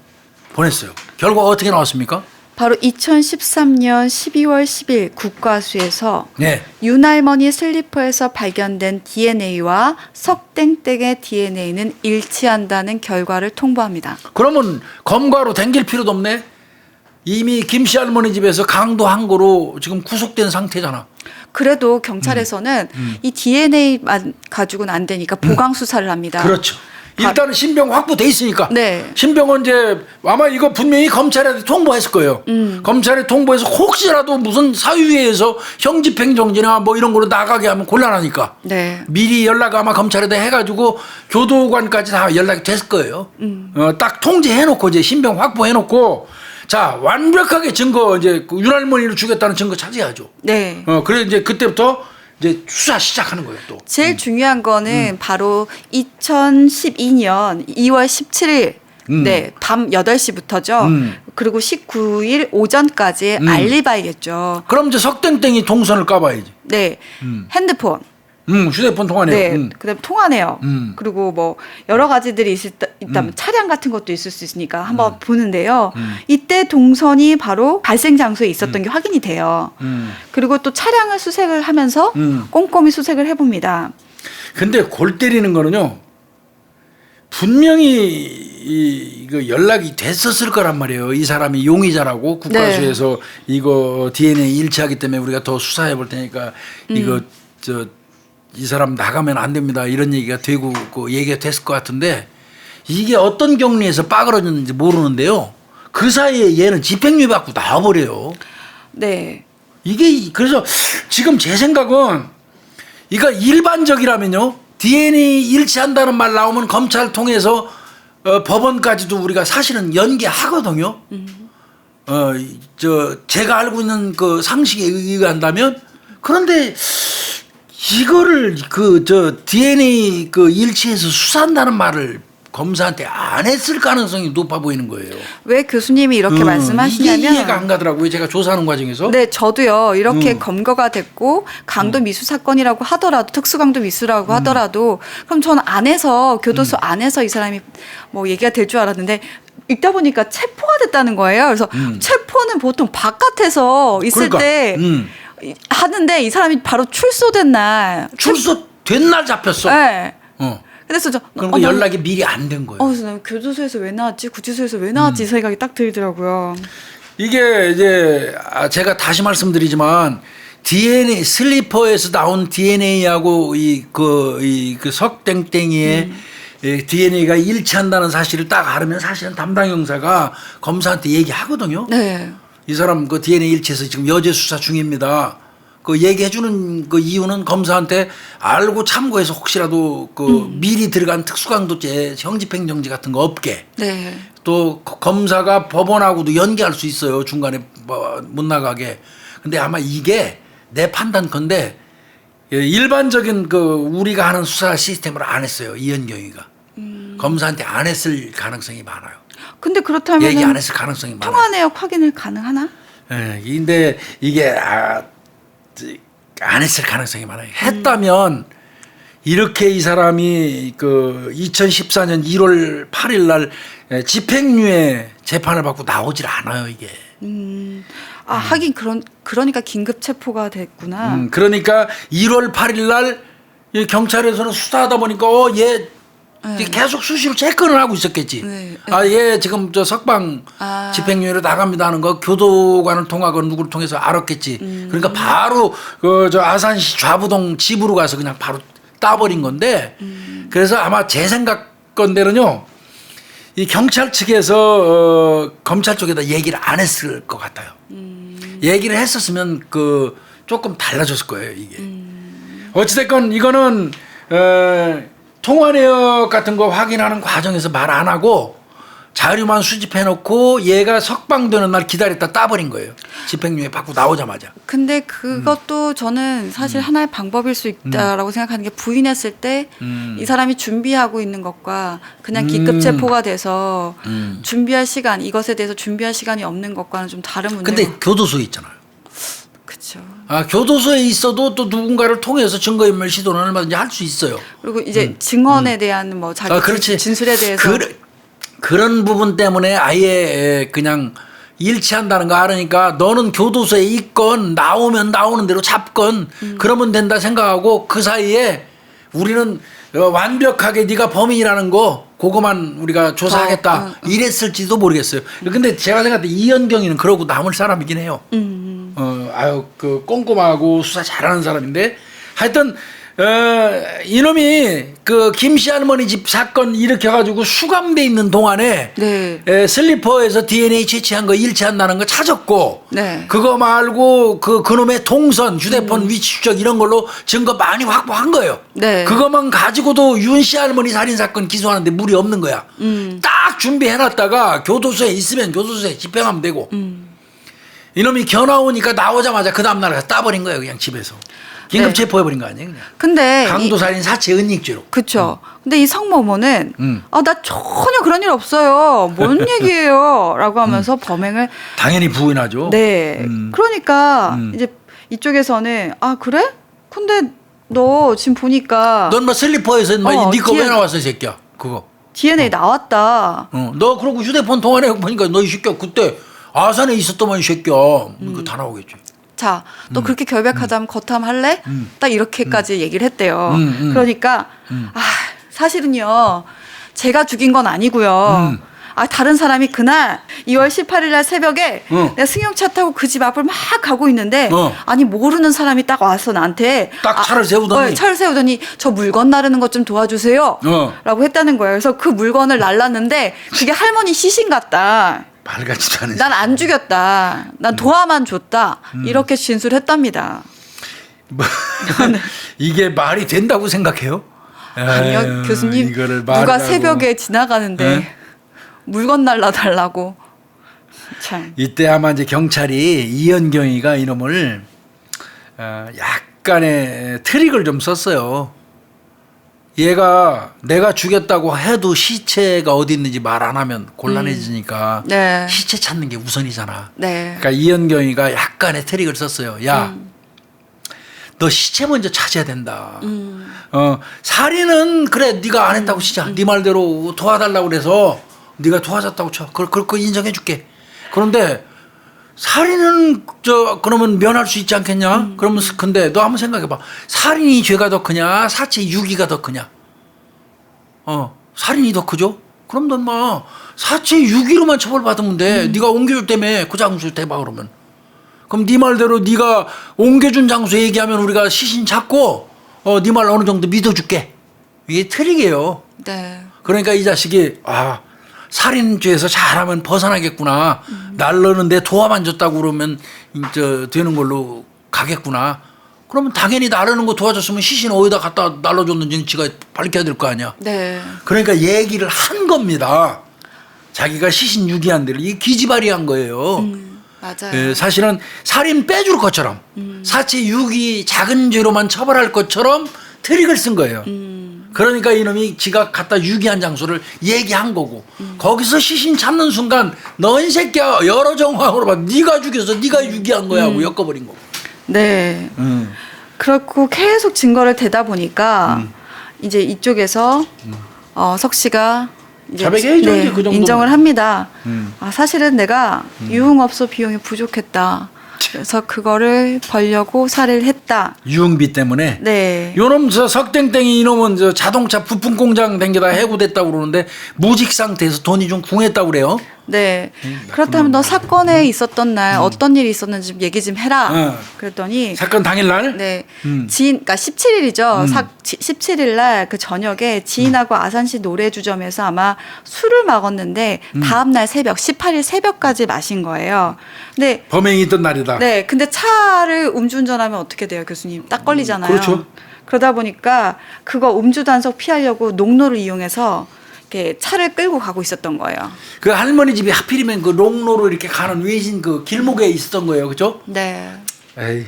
보냈어요. 결과 어떻게 나왔습니까? 바로 2013년 12월 10일 국과수에서 네. 윤할머니 슬리퍼에서 발견된 DNA와 석땡땡의 DNA는 일치한다는 결과를 통보합니다. 그러면 검거로 댕길 필요도 없네. 이미 김씨 할머니 집에서 강도 항고로 지금 구속된 상태잖아. 그래도 경찰에서는 이 DNA만 가지고는 안 되니까 보강 수사를 합니다. 그렇죠. 일단은 신병 확보돼 있으니까. 네. 신병은 이제 아마 이거 분명히 검찰에 통보했을 거예요. 검찰에 통보해서 혹시라도 무슨 사유회에서 형집행정지나 뭐 이런 걸로 나가게 하면 곤란하니까. 네. 미리 연락 아마 검찰에다 해가지고 교도관까지 다 연락이 됐을 거예요. 딱 통제해놓고 이제 신병 확보해놓고 자 완벽하게 증거 이제 윤할머니를 죽였다는 증거 찾아야죠. 네. 그래 이제 그때부터 이제 수사 시작하는 거예요 또. 제일 중요한 거는 바로 2012년 2월 17일 네, 밤 8시부터죠. 그리고 19일 오전까지 알리바이겠죠. 그럼 이제 석땡땡이 동선을 까봐야지. 네. 핸드폰. 휴대폰 통화네요. 네. 그다음에 통화네요. 그리고 뭐 여러 가지들이 있다면 차량 같은 것도 있을 수 있으니까 한번 보는데요. 이때 동선이 바로 발생 장소에 있었던 게 확인이 돼요. 그리고 또 차량을 수색을 하면서 꼼꼼히 수색을 해봅니다. 근데 골 때리는 거는요. 분명히 이거 연락이 됐었을 거란 말이에요. 이 사람이 용의자라고 국과수에서 이거 DNA 일치하기 때문에 우리가 더 수사해 볼 테니까 이거 이 사람 나가면 안 됩니다. 이런 얘기가 되고 그 얘기가 됐을 것 같은데 이게 어떤 경리에서 빠그러졌는지 모르는데요. 그 사이에 얘는 집행유예 받고 나와버려요. 네. 이게 그래서 지금 제 생각은 이거 일반적이라면요. DNA 일치한다는 말 나오면 검찰 통해서 법원까지도 우리가 사실은 연계하거든요. 제가 알고 있는 그 상식에 의한다면 그런데 이거를 DNA 일치해서 수사한다는 말을 검사한테 안 했을 가능성이 높아 보이는 거예요. 왜 교수님이 이렇게 말씀하시냐면 이게 이해가 안 가더라고요. 제가 조사하는 과정에서. 네, 저도요. 이렇게 검거가 됐고 강도 미수 사건이라고 하더라도 특수강도 미수라고 하더라도 그럼 전 안에서 교도소 안에서 이 사람이 뭐 얘기가 될 줄 알았는데 읽다 보니까 체포가 됐다는 거예요. 그래서 체포는 보통 바깥에서 있을 그러니까, 때 하는데 이 사람이 바로 출소된 날 출소된 날 잡혔어. 네. 어. 그래서 그럼 그 연락이 미리 안 된 거예요. 그래서 난 교도소에서 왜 나왔지? 구치소에서 왜 나왔지? 이 생각이 딱 들더라고요. 이게 이제 제가 다시 말씀드리지만 DNA 슬리퍼에서 나온 DNA하고 그 석땡땡이의 DNA가 일치한다는 사실을 딱 알으면 사실은 담당 형사가 검사한테 얘기하거든요. 네. 이 사람 그 DNA 일치해서 지금 여죄 수사 중입니다. 그 얘기해주는 그 이유는 검사한테 알고 참고해서 혹시라도 그 미리 들어간 특수강도죄 형집행정지 같은 거 없게. 네. 또 검사가 법원하고도 연계할 수 있어요. 중간에 못 나가게. 근데 아마 이게 내 판단컨대 일반적인 그 우리가 하는 수사 시스템을 안 했어요. 이현경이가. 검사한테 안 했을 가능성이 많아요. 근데 그렇다면 얘기 안 했을 가능성이 많아요. 통화 내역 확인을 가능하나? 예, 근데 이게 안 했을 가능성이 많아요. 했다면 이렇게 이 사람이 그 2014년 1월 8일 날 집행유예 재판을 받고 나오질 않아요, 이게. 하긴 그러니까 긴급 체포가 됐구나. 그러니까 1월 8일 날 경찰에서는 수사하다 보니까 얘 계속 수시로 체크를 하고 있었겠지. 네. 얘 지금 저 석방 집행유예로 나갑니다 하는 거 교도관을 통하고 누구를 통해서 알았겠지. 그러니까 바로 그 저 아산시 좌부동 집으로 가서 그냥 바로 따버린 건데 그래서 아마 제 생각건대로는요. 이 경찰 측에서 검찰 쪽에다 얘기를 안 했을 것 같아요. 얘기를 했었으면 그 조금 달라졌을 거예요, 이게. 어찌됐건 이거는 통화 내역 같은 거 확인하는 과정에서 말 안 하고 자료만 수집해 놓고 얘가 석방되는 날 기다렸다 따버린 거예요. 집행유예 받고 나오자마자. 근데 그것도 저는 사실 하나의 방법일 수 있다라고 생각하는 게 부인했을 때 이 사람이 준비하고 있는 것과 그냥 긴급 체포가 돼서 준비할 시간, 이것에 대해서 준비할 시간이 없는 것과는 좀 다른 문제고. 근데 교도소에 있잖아요. 그렇죠. 교도소에 있어도 또 누군가를 통해서 증거인멸 시도는 얼마든지 할 수 있어요. 그리고 이제 증언에 대한 뭐 자기 그렇지. 진술에 대해서 그런 부분 때문에 아예 그냥 일치한다는 거 알으니까 너는 교도소에 있건 나오면 나오는 대로 잡건 그러면 된다 생각하고 그 사이에 우리는 완벽하게 네가 범인이라는 거 그거만 우리가 조사하겠다 이랬을지도 모르겠어요. 근데 제가 생각할 때 이현경이는 그러고 남을 사람이긴 해요. 그 꼼꼼하고 수사 잘하는 사람인데 하여튼 이놈이 그 김씨 할머니 집 사건 일으켜가지고 수감돼 있는 동안에 슬리퍼에서 DNA 채취한 거 일치한다는 거 찾았고 그거 말고 그놈의 동선 휴대폰 위치 추적 이런 걸로 증거 많이 확보한 거예요. 그것만 가지고도 윤씨 할머니 살인사건 기소하는데 무리 없는 거야. 딱 준비해놨다가 교도소에 있으면 교도소에 집행하면 되고 이놈이 겨나오니까 나오자마자 그 다음날 가서 따버린 거예요. 그냥 집에서. 긴급 네. 체포해버린 거 아니에요? 그냥. 근데 강도살인 사체 은닉죄로. 그쵸. 근데 이 성모모는 음. 나 전혀 그런 일 없어요. 뭔 얘기예요? 라고 하면서 범행을 당연히 부인하죠. 네. 그러니까 이제 이쪽에서는 그래? 근데 너 지금 보니까 넌 뭐 슬리퍼에서 니거 왜 나왔어 이 새끼야? 그거. DNA 나왔다. 너 그러고 휴대폰 통화해 보니까 너 이 새끼야 그때 아산에 있었더만 이 새끼야. 이거 다 나오겠지. 자, 너 그렇게 결백하다면 거탐할래? 딱 이렇게까지 얘기를 했대요. 음. 그러니까 사실은요. 제가 죽인 건 아니고요. 다른 사람이 그날 2월 18일 날 새벽에 내가 승용차 타고 그 집 앞을 막 가고 있는데 아니 모르는 사람이 딱 와서 나한테 딱 차를 세우더니 차를 세우더니 저 물건 나르는 것 좀 도와주세요 라고 했다는 거예요. 그래서 그 물건을 날랐는데 그게 할머니 시신 같다. 말 같지도 않은. 난 안 죽였다. 난 도와만 줬다. 이렇게 진술했답니다. 뭐, 이게 말이 된다고 생각해요? 아니요, 에휴, 교수님. 이거를 누가 말이라고. 새벽에 지나가는데 네? 물건 날라달라고. 참. 이때 아마 이제 경찰이 이현경이가 이놈을 약간의 트릭을 좀 썼어요. 얘가 내가 죽였다고 해도 시체가 어디 있는지 말 안 하면 곤란해지니까 네. 시체 찾는 게 우선이잖아. 네. 그러니까 이현경이가 약간의 트릭을 썼어요. 야, 너 시체 먼저 찾아야 된다. 살인은 그래 네가 안 했다고 치자. 네 말대로 도와달라고 그래서 네가 도와줬다고 쳐. 그거 인정해줄게. 그런데 살인은 그러면 면할 수 있지 않겠냐? 그러면 근데 너 한번 생각해봐. 살인이 죄가 더 크냐? 사체 유기가 더 크냐? 살인이 더 크죠? 그럼 넌 뭐 사체 유기로만 처벌받으면 돼. 네가 옮겨줬다며 그 장소를 대봐 그러면. 그럼 네 말대로 네가 옮겨준 장소 얘기하면 우리가 시신 찾고 네 말 어느 정도 믿어줄게. 이게 트릭이에요. 네. 그러니까 이 자식이 살인죄에서 잘하면 벗어나겠구나. 날르는데 도와만 줬다고 그러면 되는 걸로 가겠구나. 그러면 당연히 나르는 거 도와줬으면 시신 어디다 갖다 날라줬는지 지가 밝혀야 될 거 아니야. 네. 그러니까 얘기를 한 겁니다. 자기가 시신 유기한 데를 이 기지발이한 거예요. 맞아요. 사실은 살인 빼줄 것처럼 사체 유기 작은 죄로만 처벌할 것처럼 트릭을 쓴 거예요. 그러니까 이놈이 지가 갖다 유기한 장소를 얘기한 거고 거기서 시신 찾는 순간 너 이 새끼야 여러 정황으로 봐 네가 죽여서 네가 유기한 거야 하고 엮어버린 거고. 네. 그렇고 계속 증거를 대다 보니까 이제 이쪽에서 석 씨가 이제 자백해야죠, 이제 그 정도면. 인정을 합니다. 사실은 내가 유흥업소 비용이 부족했다. 그래서 그거를 벌려고 살해를 했다. 유흥비 때문에. 네. 요놈 석땡땡이 이놈은 자동차 부품 공장 댕겨다 해고됐다고 그러는데 무직 상태에서 돈이 좀 궁했다고 그래요. 네. 그렇다면 너 사건에 있었던 날 어떤 일이 있었는지 좀 얘기 좀 해라. 그랬더니 사건 당일날. 네. 그러니까 17일이죠. 17일 날 그 저녁에 지인하고 아산시 노래주점에서 아마 술을 먹었는데 다음 날 새벽 18일 새벽까지 마신 거예요. 근데 범행이 있던 날이다. 네. 근데 차를 음주운전하면 어떻게 돼요, 교수님? 딱 걸리잖아요. 그렇죠. 그러다 보니까 그거 음주 단속 피하려고 농로를 이용해서 이렇게 차를 끌고 가고 있었던 거예요. 그 할머니 집이 하필이면 그 롱로로 이렇게 가는 외진 그 길목에 있었던 거예요, 그죠? 네. 에이.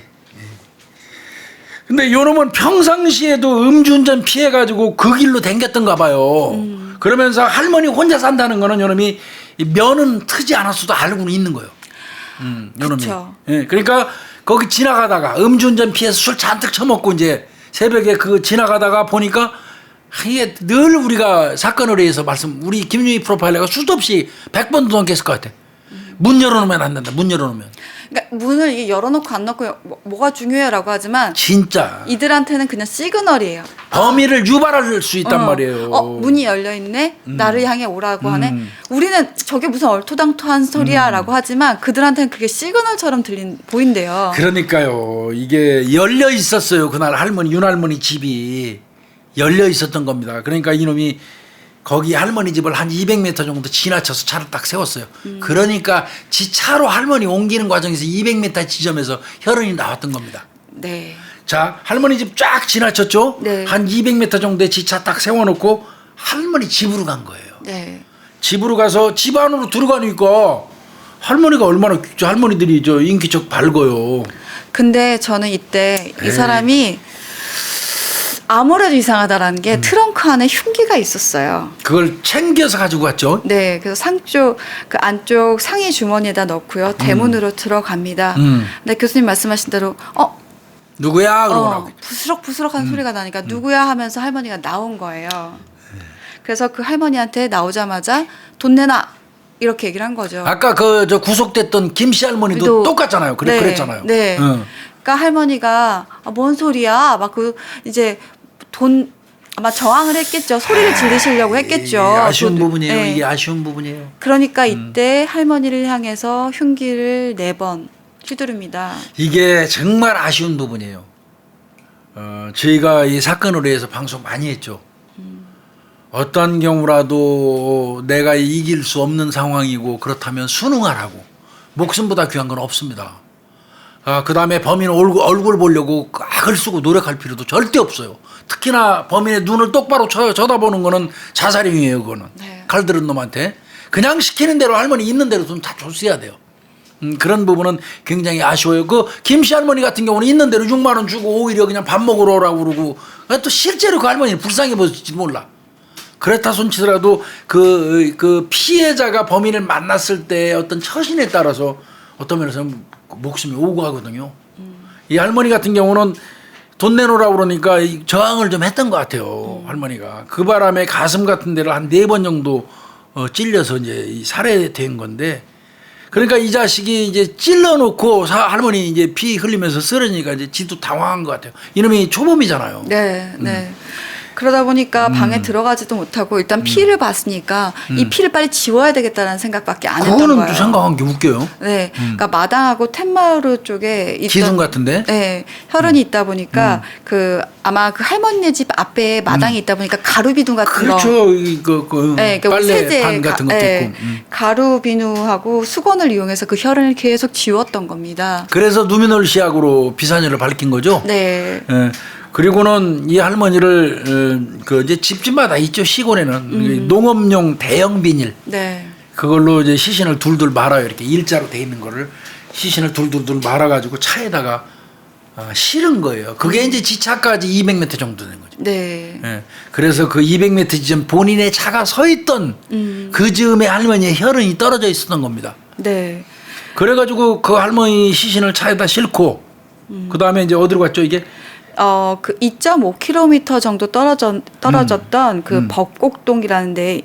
근데 요놈은 평상시에도 음주운전 피해가지고 그 길로 댕겼던가 봐요. 그러면서 할머니 혼자 산다는 거는 요놈이 면은 트지 않았어도 알고는 있는 거예요. 요놈이. 그쵸. 예, 그러니까 거기 지나가다가 음주운전 피해서 술 잔뜩 처먹고 이제 새벽에 그 지나가다가 보니까 이게 늘 우리가 사건을 위해서 우리 김윤희 프로파일러가 수도 없이 100번도 넘게 했을 것 같아. 문 열어놓으면 안 된다. 문 열어놓으면. 그러니까 문을 이게 열어놓고 안 넣고 뭐가 중요해라고 하지만 진짜. 이들한테는 그냥 시그널이에요. 범위를 유발할 수 있단 말이에요. 문이 열려 있네. 나를 향해 오라고 하네. 우리는 저게 무슨 얼토당토한 소리야라고 하지만 그들한테는 그게 시그널처럼 보인대요. 그러니까요. 이게 열려 있었어요. 그날 윤할머니 집이 열려 있었던 겁니다. 그러니까 이놈이 거기 할머니 집을 한 200m 정도 지나쳐서 차를 딱 세웠어요. 그러니까 지 차로 할머니 옮기는 과정에서 200m 지점에서 혈흔이 나왔던 겁니다. 네. 자, 할머니 집 쫙 지나쳤죠? 네. 한 200m 정도의 지차 딱 세워놓고 할머니 집으로 간 거예요. 네. 집으로 가서 집 안으로 들어가니까 할머니가 얼마나 할머니들이 인기척 밝어요. 근데 저는 이때 이 에이. 사람이 아무래도 이상하다라는 게 트렁크 안에 흉기가 있었어요. 그걸 챙겨서 가지고 갔죠. 네, 그래서 그 안쪽 상의 주머니에다 넣고요. 대문으로 들어갑니다. 근데 교수님 말씀하신 대로 누구야? 그러고 나오고. 부스럭부스럭한 소리가 나니까 누구야 하면서 할머니가 나온 거예요. 그래서 그 할머니한테 나오자마자 돈 내놔 이렇게 얘기를 한 거죠. 아까 그 저 구속됐던 김씨 할머니도 또- 똑같잖아요. 네, 그랬잖아요. 네. 응. 그러니까 할머니가 뭔 소리야? 막 그 이제 돈 아마 저항을 했겠죠. 소리를 지르시려고 했겠죠. 이게 아쉬운 돈- 부분이에요. 네. 이게 아쉬운 부분이에요. 그러니까 이때 할머니를 향해서 흉기를 4번 휘두릅니다. 이게 정말 아쉬운 부분이에요. 저희가 이 사건으로 해서 방송 많이 했죠. 어떤 경우라도 내가 이길 수 없는 상황이고 그렇다면 순응하라고. 목숨보다 귀한 건 없습니다. 그 다음에 범인 얼굴 보려고 악을 쓰고 노력할 필요도 절대 없어요. 특히나 범인의 눈을 똑바로 쳐다보는 거는 자살행위예요. 그거는. 네. 칼들은 놈한테. 그냥 시키는 대로 할머니 있는 대로 좀 다 줬어야 돼요. 그런 부분은 굉장히 아쉬워요. 그 김씨 할머니 같은 경우는 있는 대로 6만 원 주고 오히려 그냥 밥 먹으러 오라고 그러고 또 실제로 그 할머니는 불쌍해 보일지 몰라. 그렇다 손치더라도 그 피해자가 범인을 만났을 때 어떤 처신에 따라서 어떤 면에서는 목숨이 오고 하거든요. 이 할머니 같은 경우는 돈 내놓으라고 그러니까 저항을 좀 했던 것 같아요. 할머니가. 그 바람에 가슴 같은 데를 한 4번 정도 찔려서 이제 살해된 건데 그러니까 이 자식이 이제 찔러놓고 할머니 이제 피 흘리면서 쓰러지니까 이제 지도 당황한 것 같아요. 이놈이 초범이잖아요. 네, 네. 그러다 보니까 방에 들어가지도 못하고 일단 피를 봤으니까 이 피를 빨리 지워야 되겠다는 생각밖에 안 했던 그거는 거예요. 또 생각한 게 웃겨요. 네, 그러니까 마당하고 텐마루 쪽에 있던 기둥 같은데? 네, 혈흔이 있다 보니까 그 아마 그 할머니네 집 앞에 마당이 있다 보니까 가루 비누 같은 거, 그렇죠. 그 네, 그러니까 빨래판 같은 것도 네, 있고. 가루 비누하고 수건을 이용해서 그 혈흔을 계속 지웠던 겁니다. 그래서 누미놀 시약으로 비산혈을 밝힌 거죠. 네, 예. 그리고는 이 할머니를 그 이제 집집마다 있죠. 시골에는 농업용 대형 비닐 네, 그걸로 이제 시신을 둘둘 말아요. 이렇게 일자로 돼 있는 거를 시신을 둘둘 말아가지고 차에다가 실은 거예요. 그게 이제 지차까지 200m 정도 되는 거죠. 네, 예. 그래서 그 200m 지점 본인의 차가 서 있던 그 즈음에 할머니의 혈흔이 떨어져 있었던 겁니다. 네. 그래가지고 그 할머니 시신을 차에다 싣고 그 다음에 이제 어디로 갔죠 이게? 그 2.5km 정도 떨어졌던 그 벚곡동이라는 데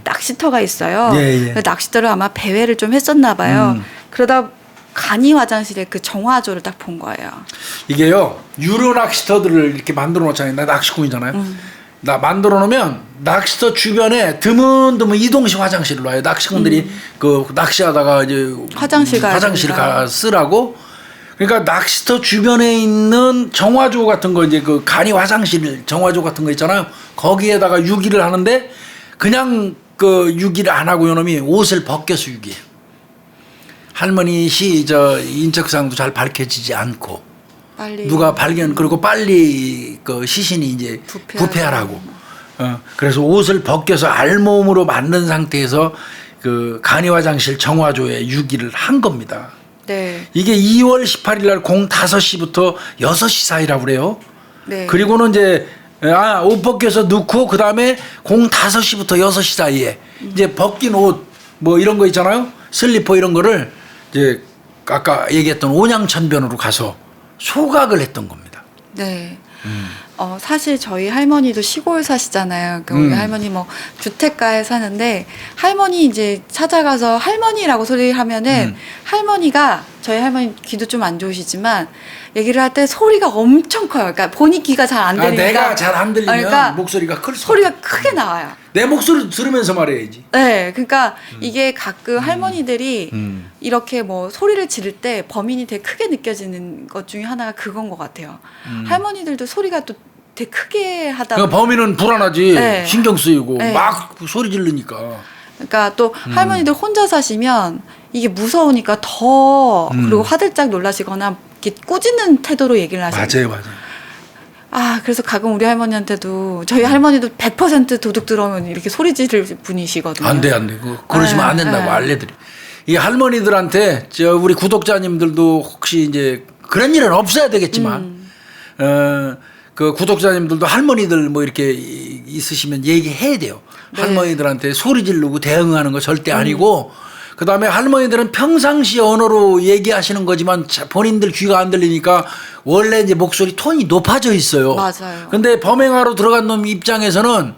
낚시터가 있어요. 예, 예. 그 낚시터를 아마 배회를 좀 했었나 봐요. 그러다 간이 화장실에 그 정화조를 딱 본 거예요. 이게요 유료 낚시터들을 이렇게 만들어 놓잖아요. 나 낚시꾼이잖아요. 나 만들어 놓으면 낚시터 주변에 드문드문 이동식 화장실을 놔요. 낚시꾼들이 그 낚시하다가 이제 화장실 가야 화장실 되니까. 가 쓰라고. 그러니까 낚시터 주변에 있는 정화조 같은 거 이제 그 간이 화장실 정화조 같은 거 있잖아요. 거기에다가 유기를 하는데 그냥 그 유기를 안 하고 요놈이 옷을 벗겨서 유기해요. 할머니 인적사항도 잘 밝혀지지 않고 빨리 누가 그리고 빨리 그 시신이 이제 부패하라고. 그래서 옷을 벗겨서 알몸으로 만든 상태에서 그 간이 화장실 정화조에 유기를 한 겁니다. 네, 이게 2월 18일 날 05시부터 6시 사이라고 그래요. 네. 그리고는 이제 옷 벗겨서 넣고 그다음에 05시부터 6시 사이에 이제 벗긴 옷 뭐 이런 거 있잖아요. 슬리퍼 이런 거를 이제 아까 얘기했던 온양천변으로 가서 소각을 했던 겁니다. 네. 사실 저희 할머니도 시골 사시잖아요. 우리 할머니 뭐 주택가에 사는데 할머니 이제 찾아가서 할머니라고 소리를 하면은 할머니가 저희 할머니 귀도 좀 안 좋으시지만 얘기를 할 때 소리가 엄청 커요. 그러니까 본인 귀가 잘 안 들리니까 내가 잘 안 들리면 그러니까 목소리가 클 소리가 크게 나와요. 내 목소리 들으면서 말해야지. 네, 그러니까 이게 가끔 할머니들이 이렇게 뭐 소리를 지를 때 범인이 되게 크게 느껴지는 것 중에 하나가 그건 것 같아요. 할머니들도 소리가 또 되게 크게 하다. 그러니까 범인은 불안하지. 네. 신경 쓰이고 네. 막 소리 지르니까. 그러니까 또 할머니들 혼자 사시면 이게 무서우니까 더 그리고 화들짝 놀라시거나 이렇게 꾸짖는 태도로 얘기를 하세요. 맞아요. 그래서 가끔 우리 할머니한테도 저희 할머니도 100% 도둑 들어오면 이렇게 소리 지를 분이시거든요. 안 돼. 그러시면 안 된다고 알려드려. 이 할머니들한테 우리 구독자님들도 혹시 이제 그런 일은 없어야 되겠지만 그 구독자님들도 할머니들 뭐 이렇게 있으시면 얘기해야 돼요. 네. 할머니들한테 소리 지르고 대응하는 거 절대 아니고 그다음에 할머니들은 평상시 언어로 얘기하시는 거지만 본인들 귀가 안 들리니까 원래 이제 목소리 톤이 높아져 있어요. 맞아요. 근데 범행하러 들어간 놈 입장에서는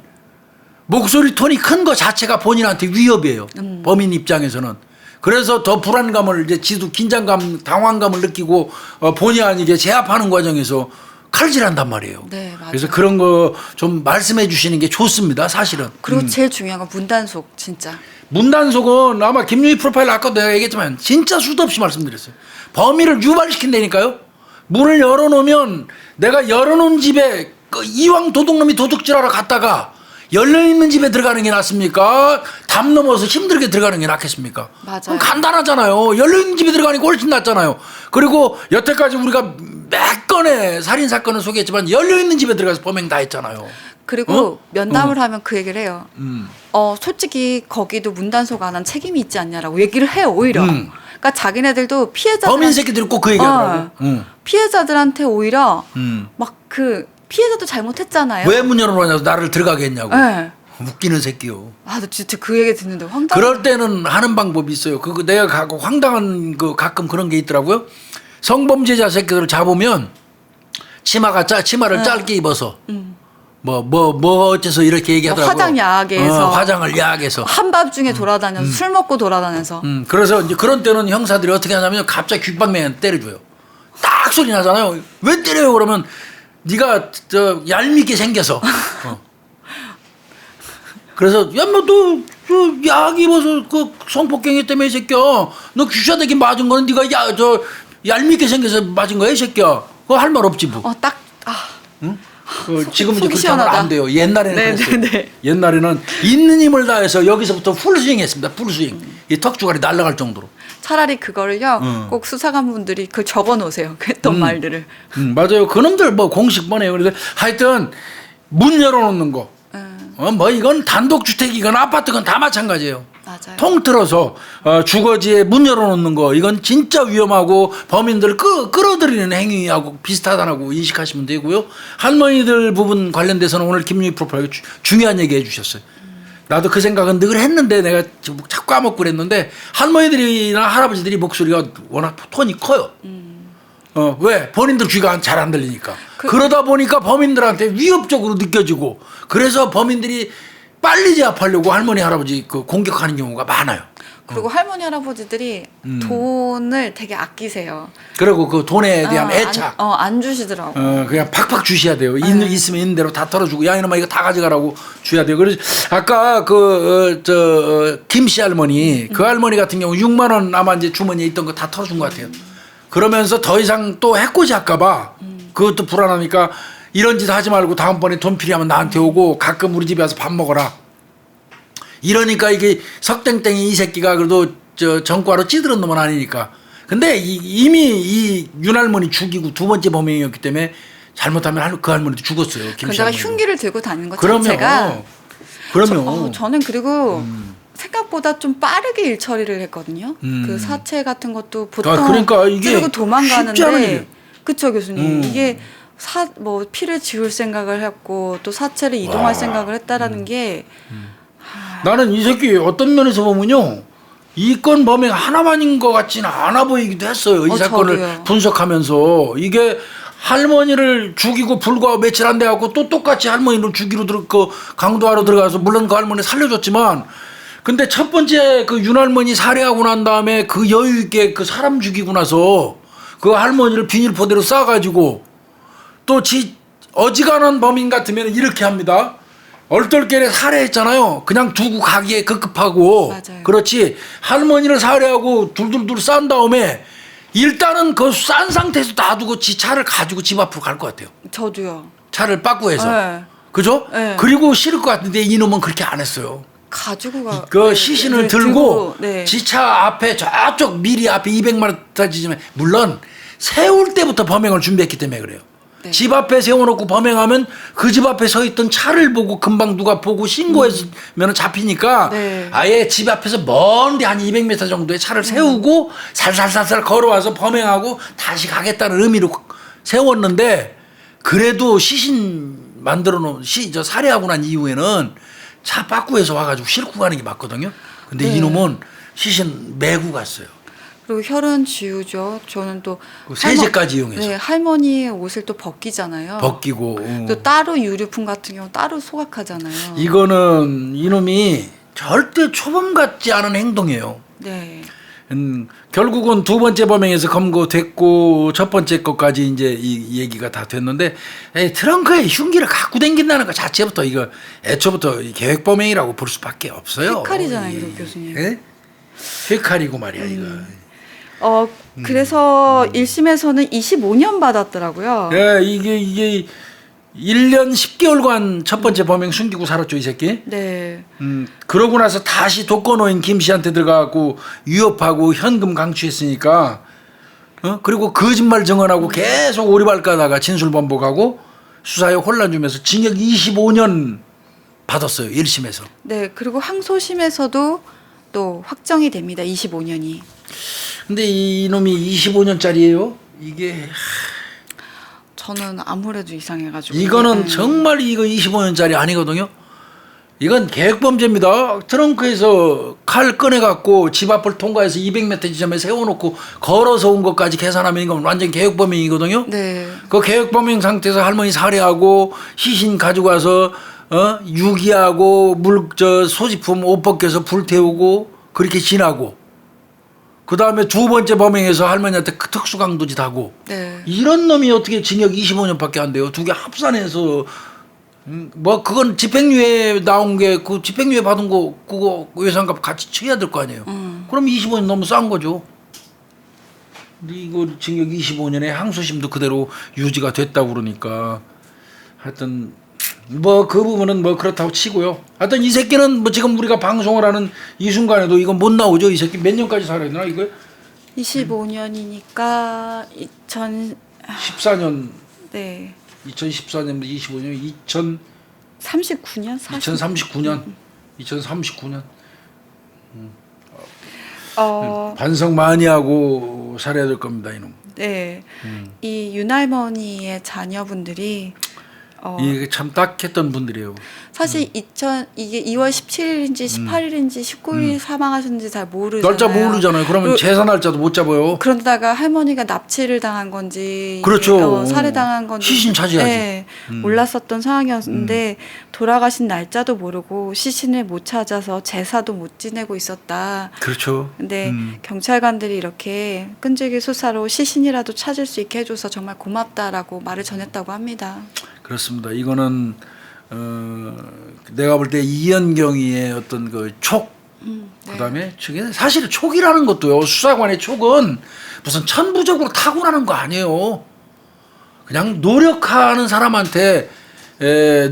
목소리 톤이 큰 거 자체가 본인한테 위협이에요. 범인 입장에서는. 그래서 더 불안감을 이제 지도 긴장감, 당황감을 느끼고 본의 아니게 제압하는 과정에서 칼질한단 말이에요. 네, 맞아요. 그래서 그런 거 좀 말씀해 주시는 게 좋습니다. 사실은. 그리고 제일 중요한 건 문단속 진짜. 문단속은 아마 김유희 프로파일 아까도 내가 얘기했지만 진짜 수도 없이 말씀드렸어요. 범인을 유발시킨다니까요. 문을 열어놓으면 내가 열어놓은 집에 그 이왕 도둑놈이 도둑질하러 갔다가 열려있는 집에 들어가는 게 낫습니까? 담 넘어서 힘들게 들어가는 게 낫겠습니까? 맞아요. 그럼 간단하잖아요. 열려있는 집에 들어가는 게 훨씬 낫잖아요. 그리고 여태까지 우리가 몇 건의 살인사건을 소개했지만 열려있는 집에 들어가서 범행 다 했잖아요. 그리고 면담을 하면 그 얘기를 해요. 솔직히 거기도 문단속 안 한 책임이 있지 않냐라고 얘기를 해요. 오히려. 그러니까 자기네들도 피해자들 범인 새끼들이 꼭 그 얘기하더라고. 피해자들한테 오히려 막 그 피해자도 잘못했잖아요. 왜 문 열어놓냐고 나를 들어가게 했냐고. 네. 웃기는 새끼요. 아, 나 진짜 그 얘기 듣는데 황당. 그럴 때는 하는 방법이 있어요. 그거 내가 가고 황당한 그 가끔 그런 게 있더라고요. 성범죄자 새끼들을 잡으면 치마를 짧게 입어서 뭐 어째서 이렇게 얘기하더라고요. 화장 야하게 해서. 화장을 야하게 해서. 한밤중에 돌아다녀서 술 먹고 돌아다녀서. 그래서 이제 그런 때는 형사들이 어떻게 하냐면 갑자기 귓방망이 때려줘요. 딱 소리 나잖아요. 왜 때려요? 그러면 네가 저 얄밉게 생겨서. 그래서 야뭐너 약 입어서 그 성폭행했 때문에 이 새끼야. 너 귀샤대기 맞은 거는 네가 저 얄밉게 생겨서 맞은 거야 이 새끼야. 그거 할 말 없지 뭐. 지금 이제 그렇게 하면 안 돼요. 옛날에는 그랬어요. 네. 옛날에는 있는 힘을 다해서 여기서부터 풀스윙 했습니다. 풀스윙. 이 턱주갈이 날아갈 정도로. 차라리 그거를요. 꼭 수사관분들이 그걸 적어 놓으세요. 했던 말들을. 맞아요. 그놈들 뭐 공식 뻔해요. 그래서 하여튼 문 열어놓는 거. 뭐 이건 단독주택이건 아파트건 다 마찬가지예요. 맞아요. 통틀어서 주거지에 문 열어놓는 거 이건 진짜 위험하고 범인들을 끌어들이는 행위하고 비슷하다고 인식하시면 되고요. 할머니들 부분 관련돼서는 오늘 김유희 프로파일 중요한 얘기 해주셨어요. 나도 그 생각은 늘 했는데 내가 자꾸 까먹고 그랬는데 할머니들이나 할아버지들이 목소리가 워낙 톤이 커요. 왜? 본인들 귀가 잘 안 들리니까. 그러다 보니까 범인들한테 위협적으로 느껴지고 그래서 범인들이 빨리 제압하려고 할머니 할아버지 그 공격하는 경우가 많아요. 그리고 할머니 할아버지들이 돈을 되게 아끼세요. 그리고 그 돈에 대한 애착. 안 주시더라고. 그냥 팍팍 주셔야 돼요. 있으면 있는 대로 다 털어주고 야 이놈아 이거 다 가져가라고 줘야 돼요. 그래서 아까 김씨 할머니 그 할머니 같은 경우 6만 원 아마 이제 주머니에 있던 거 다 털어준 것 같아요. 그러면서 더 이상 또 해코지 할까봐 그것도 불안하니까 이런 짓 하지 말고 다음번에 돈 필요하면 나한테 오고 가끔 우리 집에 와서 밥 먹어라. 이러니까 이게 석땡땡이 이 새끼가 그래도 전과로 찌들은 놈은 아니니까. 근데 이미 이 윤할머니 죽이고 두 번째 범행이었기 때문에 잘못하면 그 할머니도 죽었어요. 그러다가 흉기를 들고 다니는 것 그러면, 자체가. 그러면. 저는 그리고 생각보다 좀 빠르게 일 처리를 했거든요. 그 사체 같은 것도 보통 그러니까 이게 들고 쉽지 않은 도망가는데. 일이에요. 그쵸 교수님. 이게 피를 지울 생각을 했고 또 사체를 이동할 생각을 했다라는 게. 나는 이 새끼 어떤 면에서 보면요. 이 건 범행 하나만인 것 같지는 않아 보이기도 했어요. 이 사건을 저도요. 분석하면서. 이게 할머니를 죽이고 불과 며칠 안 돼갖고 또 똑같이 할머니를 죽이러 강도하러 들어가서 물론 그 할머니 살려줬지만 근데 첫 번째 그 윤할머니 살해하고 난 다음에 그 여유 있게 그 사람 죽이고 나서 그 할머니를 비닐포대로 싸가지고 또 어지간한 범인 같으면 이렇게 합니다. 얼떨결에 살해했잖아요. 그냥 두고 가기에 급급하고. 맞아요. 그렇지. 할머니를 살해하고 둘둘둘 싼 다음에 일단은 그 싼 상태에서 놔두고 지 차를 가지고 집 앞으로 갈 것 같아요. 저도요. 차를 빠꾸해서. 네. 그죠? 네. 그리고 싫을 것 같은데 이놈은 그렇게 안 했어요. 가지고 가. 그 시신을 들고 네. 지차 앞에 저쪽 미리 앞에 200m 지점에 물론 세울 때부터 범행을 준비했기 때문에 그래요. 네. 집 앞에 세워놓고 범행하면 그 집 앞에 서 있던 차를 보고 금방 누가 보고 신고했으면 잡히니까 네. 아예 집 앞에서 먼데 한 200m 정도의 차를 세우고 살살살살 걸어와서 범행하고 다시 가겠다는 의미로 세웠는데 그래도 시신 만들어 놓은 저 살해하고 난 이후에는 차 빠꾸에서 와가지고 싣고 가는 게 맞거든요. 근데 네. 이놈은 시신 메고 갔어요. 그리고 혈흔 지우죠. 저는 또 그 세제까지 이용해서 네, 할머니의 옷을 또 벗기잖아요. 벗기고. 또 따로 유류품 같은 경우 따로 소각하잖아요. 이거는 이놈이 절대 초범 같지 않은 행동이에요. 네. 결국은 두 번째 범행에서 검거됐고 첫 번째 것까지 이제 이 얘기가 다 됐는데 트렁크에 흉기를 갖고 다닌다는 것 자체부터 이거 애초부터 계획 범행이라고 볼 수밖에 없어요. 휘칼이잖아요, 예. 이거 교수님. 예? 휘칼이고 말이야 이거. 그래서 1심에서는 25년 받았더라고요. 예, 이게 1년 10개월간 첫 번째 범행 숨기고 살았죠 이 새끼. 네. 그러고 나서 다시 독거노인 김 씨한테 들어가고 위협하고 현금 강취했으니까 그리고 거짓말 증언하고 계속 오리발 까다가 진술 번복하고 수사에 혼란 주면서 징역 25년 받았어요 1심에서. 네. 그리고 항소심에서도 또 확정이 됩니다. 25년이. 근데 이놈이 25년짜리예요. 이게 저는 아무래도 이상해가지고. 이거는 정말 이거 25년짜리 아니거든요. 이건 계획범죄입니다. 트렁크에서 칼 꺼내갖고 집 앞을 통과해서 200m 지점에 세워놓고 걸어서 온 것까지 계산하면 이건 완전 계획범행이거든요. 네. 그 계획범행 상태에서 할머니 살해하고 시신 가지고 와서 유기하고 소지품 옷 벗겨서 불태우고 그렇게 지나고 그 다음에 두 번째 범행에서 할머니한테 특수강도짓 하고 네. 이런 놈이 어떻게 징역 25년밖에 안 돼요. 두 개 합산해서 뭐 그건 집행유예 나온 게 그 집행유예 받은 거 그거 예산값 같이 쳐야 될 거 아니에요. 그럼 25년 너무 싼 거죠. 근데 이거 징역 25년에 항소심도 그대로 유지가 됐다고 그러니까 하여튼 뭐 그 부분은 뭐 그렇다고 치고요. 하여튼 이 새끼는 뭐 지금 우리가 방송을 하는 이 순간에도 이건 못 나오죠. 이 새끼 몇 년까지 살아야 되나 이거? 25년이니까 14년 네. 2014년부터 25년 39년? 2039년 2039년 반성 많이 하고 살아야 될 겁니다 이놈. 네. 이 윤할머니의 자녀분들이 이게 참 딱했던 분들이에요. 사실 이게 2월 17일인지 18일인지 19일 사망하셨는지 잘 모르잖아요. 날짜 모르잖아요. 그러면 제사 날짜도 못 잡아요. 그런다가 할머니가 납치를 당한 건지 그렇죠. 살해당한 건지 시신 차지하지. 네, 몰랐었던 상황이었는데 돌아가신 날짜도 모르고 시신을 못 찾아서 제사도 못 지내고 있었다. 그렇죠. 근데 경찰관들이 이렇게 끈질기 수사로 시신이라도 찾을 수 있게 해줘서 정말 고맙다라고 말을 전했다고 합니다. 그렇습니다. 이거는 내가 볼 때 이현경이의 어떤 그 촉, 네. 그다음에 사실 촉이라는 것도요. 수사관의 촉은 무슨 천부적으로 타고나는 거 아니에요. 그냥 노력하는 사람한테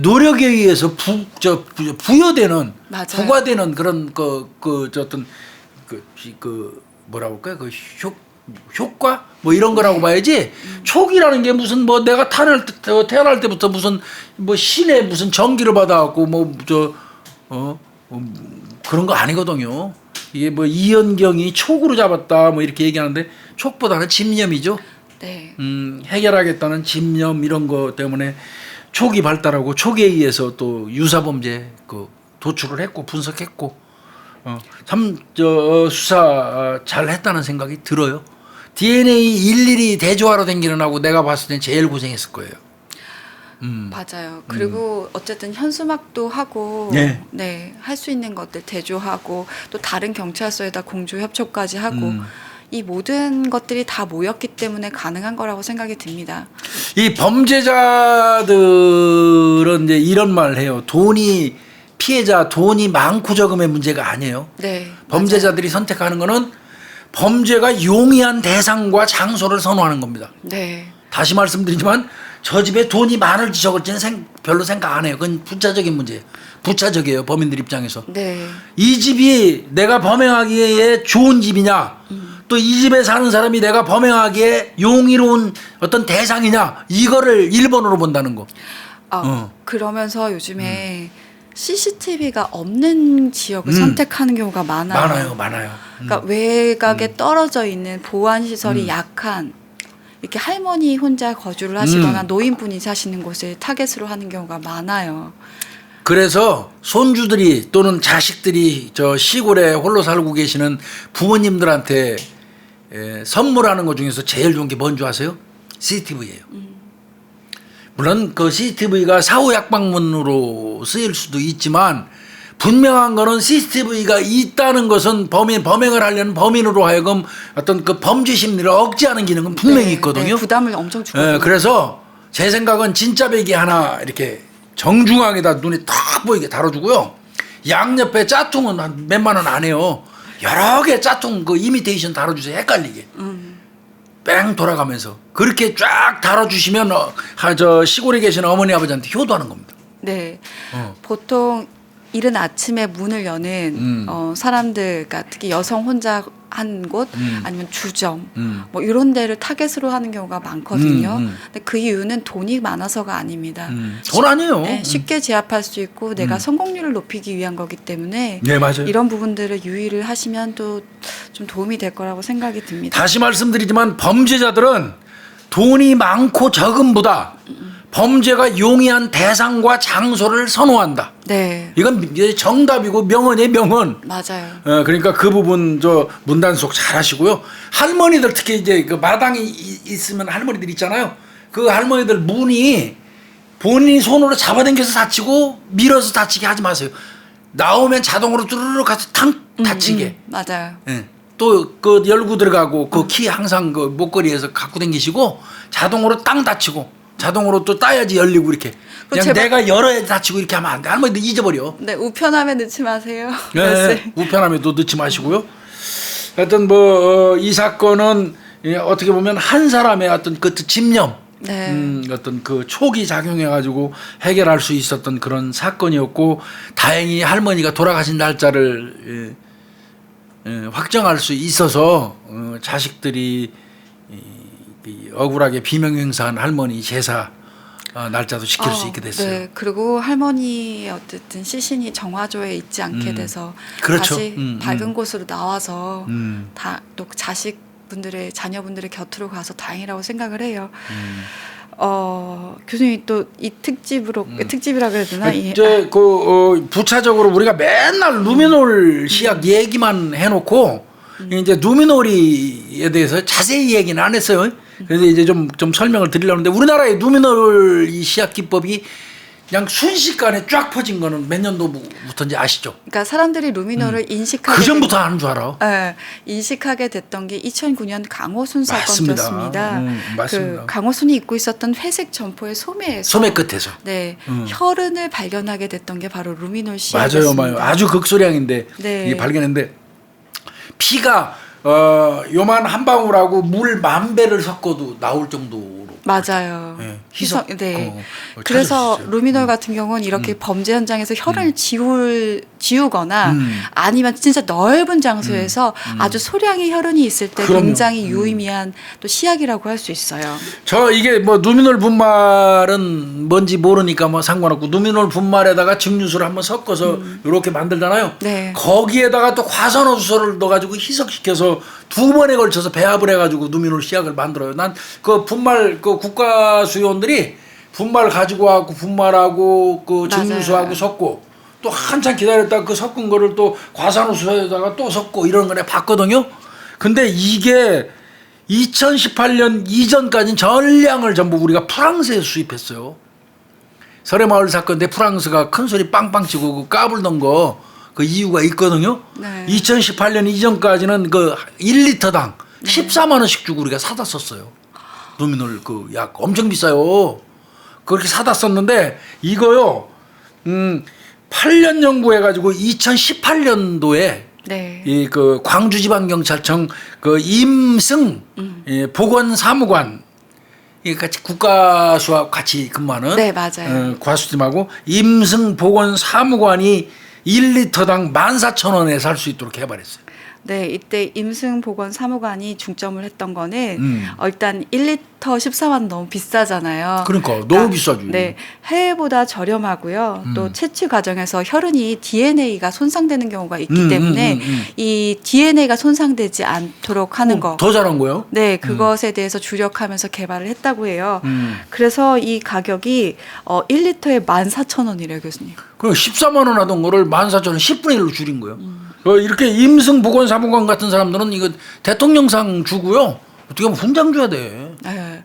노력에 의해서 부여되는 맞아요. 부과되는 그런 어떤 뭐라고 할까요? 효과 뭐 이런 거라고 봐야지. 촉이라는 게 무슨 뭐 내가 태어날 때부터 무슨 뭐 신의 무슨 전기를 받아갖고 그런 거 아니거든요. 이게 뭐 이현경이 촉으로 잡았다 뭐 이렇게 얘기하는데 촉보다는 집념이죠. 네. 해결하겠다는 집념 이런 거 때문에 촉이 발달하고 촉에 의해서 또 유사범죄 도출을 했고 분석했고 참 수사 잘 했다는 생각이 들어요. DNA 일일이 대조하러 다니는 하고 내가 봤을 땐 제일 고생했을 거예요. 맞아요. 그리고 어쨌든 현수막도 하고 네. 할 수 있는 것들 대조하고 또 다른 경찰서에다 공조 협조까지 하고 이 모든 것들이 다 모였기 때문에 가능한 거라고 생각이 듭니다. 이 범죄자들은 이제 이런 말 해요. 피해자 돈이 많고 적음의 문제가 아니에요. 네. 범죄자들이 선택하는 거는 범죄가 용이한 대상과 장소를 선호하는 겁니다. 네. 다시 말씀드리지만 저 집에 돈이 많을지 적을지는 별로 생각 안 해요. 그건 부차적인 문제예요. 부차적이에요. 범인들 입장에서. 네. 이 집이 내가 범행하기에 좋은 집이냐 또 이 집에 사는 사람이 내가 범행하기에 용의로운 어떤 대상이냐 이거를 1번으로 본다는 거. 그러면서 요즘에 CCTV가 없는 지역을 선택하는 경우가 많아요. 많아요. 그러니까 외곽에 떨어져 있는 보안 시설이 약한 이렇게 할머니 혼자 거주를 하시거나 노인분이 사시는 곳을 타겟으로 하는 경우가 많아요. 그래서 손주들이 또는 자식들이 저 시골에 홀로 살고 계시는 부모님들한테 선물하는 것 중에서 제일 좋은 게 뭔지 아세요? CCTV예요. 물론 그 CCTV가 사후 약방문으로 쓰일 수도 있지만 분명한 거는 CCTV가 있다는 것은 범행을 하려는 범인으로 하여금 어떤 그 범죄 심리를 억제하는 기능은 분명히 있거든요. 네, 부담을 엄청 주거든요. 그래서 제 생각은 진짜 배기 하나 이렇게 정중앙에다 눈에 탁 보이게 다뤄주고요. 양옆에 짝퉁은 한 몇만 원 안 해요. 여러 개 짝퉁 그 이미테이션 다뤄주세요. 헷갈리게. 뺑 돌아가면서 그렇게 쫙 다뤄주시면 저 시골에 계시는 어머니 아버지한테 효도하는 겁니다. 네. 보통 이른 아침에 문을 여는 사람들, 그러니까 특히 여성 혼자 한 곳 아니면 주점 뭐 이런 데를 타겟으로 하는 경우가 많거든요. 근데 그 이유는 돈이 많아서가 아닙니다. 돈 아니에요. 네, 쉽게 제압할 수 있고 내가 성공률을 높이기 위한 거기 때문에 네, 맞아요. 이런 부분들을 유의를 하시면 또 좀 도움이 될 거라고 생각이 듭니다. 다시 말씀드리지만 범죄자들은 돈이 많고 적음보다 범죄가 용이한 대상과 장소를 선호한다. 네, 이건 정답이고 명언의 명언. 맞아요. 그러니까 그 부분 저 문단속 잘 하시고요. 할머니들 특히 이제 그 마당이 있으면 할머니들 있잖아요. 그 할머니들 문이 본인이 손으로 잡아당겨서 다치고 밀어서 다치게 하지 마세요. 나오면 자동으로 뚜루룩 가서 탕 다치게. 맞아요. 또 그 열고 들어가고 그 키 항상 그 목걸이에서 갖고 다니시고 자동으로 땅 다치고 자동으로 또 따야지 열리고 이렇게. 그냥 내가 열어야 다치고 이렇게 하면 안 돼. 할머니들 잊어버려. 네, 우편함에 넣지 마세요. 네, 우편함에도 넣지 마시고요. 하여튼 뭐 이 사건은 어떻게 보면 한 사람의 어떤 그 집념, 어떤 그 촉이 작용해가지고 해결할 수 있었던 그런 사건이었고 다행히 할머니가 돌아가신 날짜를 확정할 수 있어서 자식들이 억울하게 비명행사한 할머니 제사 날짜도 지킬 수 있게 됐어요. 네, 그리고 할머니의 어쨌든 시신이 정화조에 있지 않게 돼서 그렇죠. 다시 밝은 곳으로 나와서 다 또 자식분들의 자녀분들의 곁으로 가서 다행이라고 생각을 해요. 교수님 또 이 특집이라 그래야 되나? 이제 부차적으로 우리가 맨날 루미놀 시약 얘기만 해놓고 이제 루미놀에 대해서 자세히 얘기는 안 했어요. 그래서 이제 좀 설명을 드리려는데 우리나라의 루미놀 이 시약 기법이 그냥 순식간에 쫙 퍼진 거는 몇 년도부터인지 아시죠? 그러니까 사람들이 루미놀을 인식하게 그 전부터 아는 줄 알아. 네, 인식하게 됐던 게 2009년 강호순 사건이었습니다. 맞습니다. 그 강호순이 입고 있었던 회색 점퍼의 소매에서 소매 끝에서. 네, 혈흔을 발견하게 됐던 게 바로 루미놀 시약이었습니다. 맞아요. 아주 극소량인데 네. 발견했는데 피가 요만 한 방울하고 물 10,000배를 섞어도 나올 정도로. 맞아요. 네, 희석. 네. 그래서 루미놀 같은 경우는 이렇게 범죄 현장에서 혈흔을 지우거나 아니면 진짜 넓은 장소에서 아주 소량의 혈흔이 있을 때 그럼요. 굉장히 유의미한 또 시약이라고 할 수 있어요. 이게 뭐 루미놀 분말은 뭔지 모르니까 뭐 상관없고 루미놀 분말에다가 증류수를 한번 섞어서 이렇게 만들잖아요. 네. 거기에다가 또 과산화수소를 넣어가지고 희석시켜서 2번에 걸쳐서 배합을 해가지고 루미놀 시약을 만들어요. 난 그 분말 그 국가수요원들이 분말 가지고 와고 분말하고 그 증류수하고 섞고 또 한참 기다렸다가 그 섞은 거를 또 과산화수소에다가 또 섞고 이런 거 내가 봤거든요. 근데 이게 2018년 이전까지는 전량을 전부 우리가 프랑스에서 수입했어요. 설해마을 사건 때 프랑스가 큰 소리 빵빵 치고 그 까불던 거 그 이유가 있거든요. 네. 2018년 이전까지는 그 1리터당 14만 원씩 주고 우리가 사다 썼어요. 루미놀 그 약 엄청 비싸요. 그렇게 사다 썼는데 이거요. 8년 연구해가지고 2018년도에 네. 이 그 광주지방경찰청 그 임승 보건사무관 이 같이 국가수와 같이 근무하는 네, 맞아요. 과수팀하고 임승 보건사무관이 1리터당 14,000원에 살 수 있도록 해버렸어요. 네, 이때 임승보건사무관이 중점을 했던 거는 일단 1리터 14만 원 너무 비싸잖아요. 그러니까 너무 비싸죠. 네, 해외보다 저렴하고요. 또 채취 과정에서 혈흔이 DNA가 손상되는 경우가 있기 때문에 이 DNA가 손상되지 않도록 하는 거. 더 잘한 거예요? 네, 그것에 대해서 주력하면서 개발을 했다고 해요. 그래서 이 가격이 1리터에 14,000원이래요, 교수님. 그럼 14만 원 하던 거를 14,000원 10분의 1로 줄인 거예요. 이렇게 임승보건사무관 같은 사람들은 이거 대통령상 주고요. 어떻게 보면 훈장 줘야 돼. 네.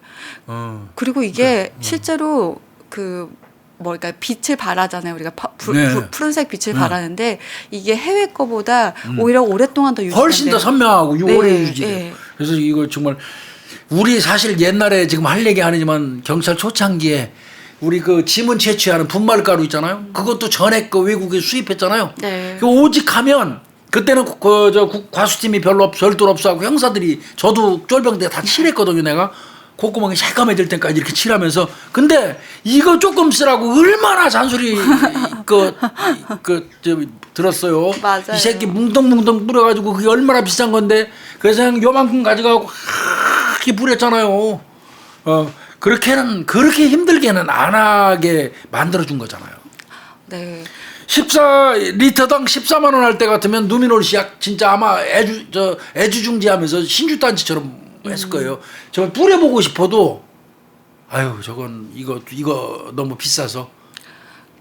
그리고 이게 실제로 그러니까 빛을 발하잖아요. 우리가 푸른색 빛을 발하는데 이게 해외 거보다 오히려 오랫동안 더 유지돼요. 훨씬 더 선명하고 오래 네, 유지돼요. 네. 그래서 이거 정말 우리 사실 옛날에 지금 할 얘기 아니지만 경찰 초창기에 우리 그 지문 채취하는 분말가루 있잖아요. 그것도 전에 그 외국에 수입했잖아요. 네. 오직 하면 그때는 과수팀이 별도로 없어하고 형사들이 저도 쫄병대 다 칠했거든요. 내가 콧구멍이 새까매질 때까지 이렇게 칠하면서 근데 이거 조금 쓰라고 얼마나 잔소리 들었어요. 맞아요. 이 새끼 뭉덩뭉덩 뿌려가지고 그게 얼마나 비싼 건데 그래서 그냥 요만큼 가져가고 이렇게 뿌렸잖아요. 그렇게 힘들게는 안 하게 만들어준 거잖아요. 네. 14리터당 14만 원 할 때 같으면 누미놀 씨약 진짜 아마 애주중지하면서 신주단지처럼 했을 거예요. 저 뿌려보고 싶어도 아유 저건 이거 너무 비싸서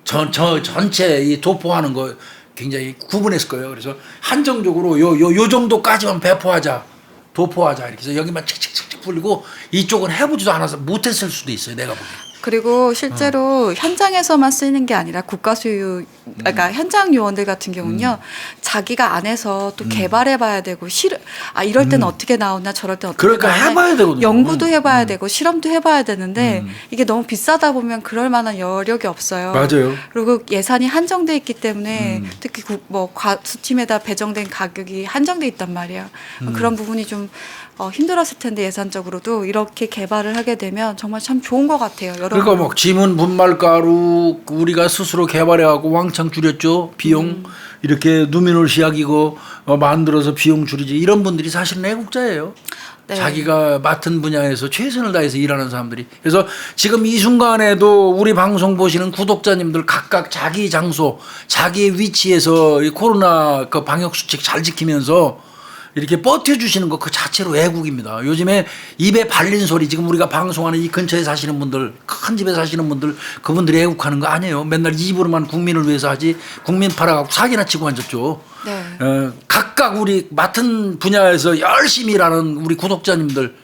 전체 이 도포하는 거 굉장히 구분했을 거예요. 그래서 한정적으로 요 정도까지만 배포하자. 도포하자 이렇게 해서 여기만 칙칙칙칙 뿌리고 이쪽은 해보지도 않아서 못했을 수도 있어요. 내가 보기엔. 그리고 실제로 현장에서만 쓰이는 게 아니라 국가수유, 그러니까 현장 요원들 같은 경우는요, 자기가 안에서 또 개발해봐야 되고, 이럴 때는 어떻게 나오나 저럴 때는 어떻게 그러니까 나오나 해봐야 되거든요. 연구도 해봐야 되고, 실험도 해봐야 되는데, 이게 너무 비싸다 보면 그럴 만한 여력이 없어요. 맞아요. 그리고 예산이 한정돼 있기 때문에, 특히 과수팀에다 배정된 가격이 한정돼 있단 말이에요. 그런 부분이 좀 힘들었을 텐데 예산적으로도 이렇게 개발을 하게 되면 정말 참 좋은 것 같아요. 그러니까 뭐 지문 분말가루 우리가 스스로 개발해갖고 왕창 줄였죠. 비용 이렇게 누미놀 시약이고 만들어서 비용 줄이지 이런 분들이 사실은 애국자예요. 네. 자기가 맡은 분야에서 최선을 다해서 일하는 사람들이. 그래서 지금 이 순간에도 우리 방송 보시는 구독자님들 각각 자기 장소, 자기 위치에서 이 코로나 그 방역 수칙 잘 지키면서 이렇게 버텨주시는 것 그 자체로 애국입니다. 요즘에 입에 발린 소리 지금 우리가 방송하는 이 근처에 사시는 분들 큰 집에 사시는 분들 그분들이 애국하는 거 아니에요. 맨날 입으로만 국민을 위해서 하지 국민 팔아갖고 사기나 치고 앉았죠. 네. 각각 우리 맡은 분야에서 열심히 일하는 우리 구독자님들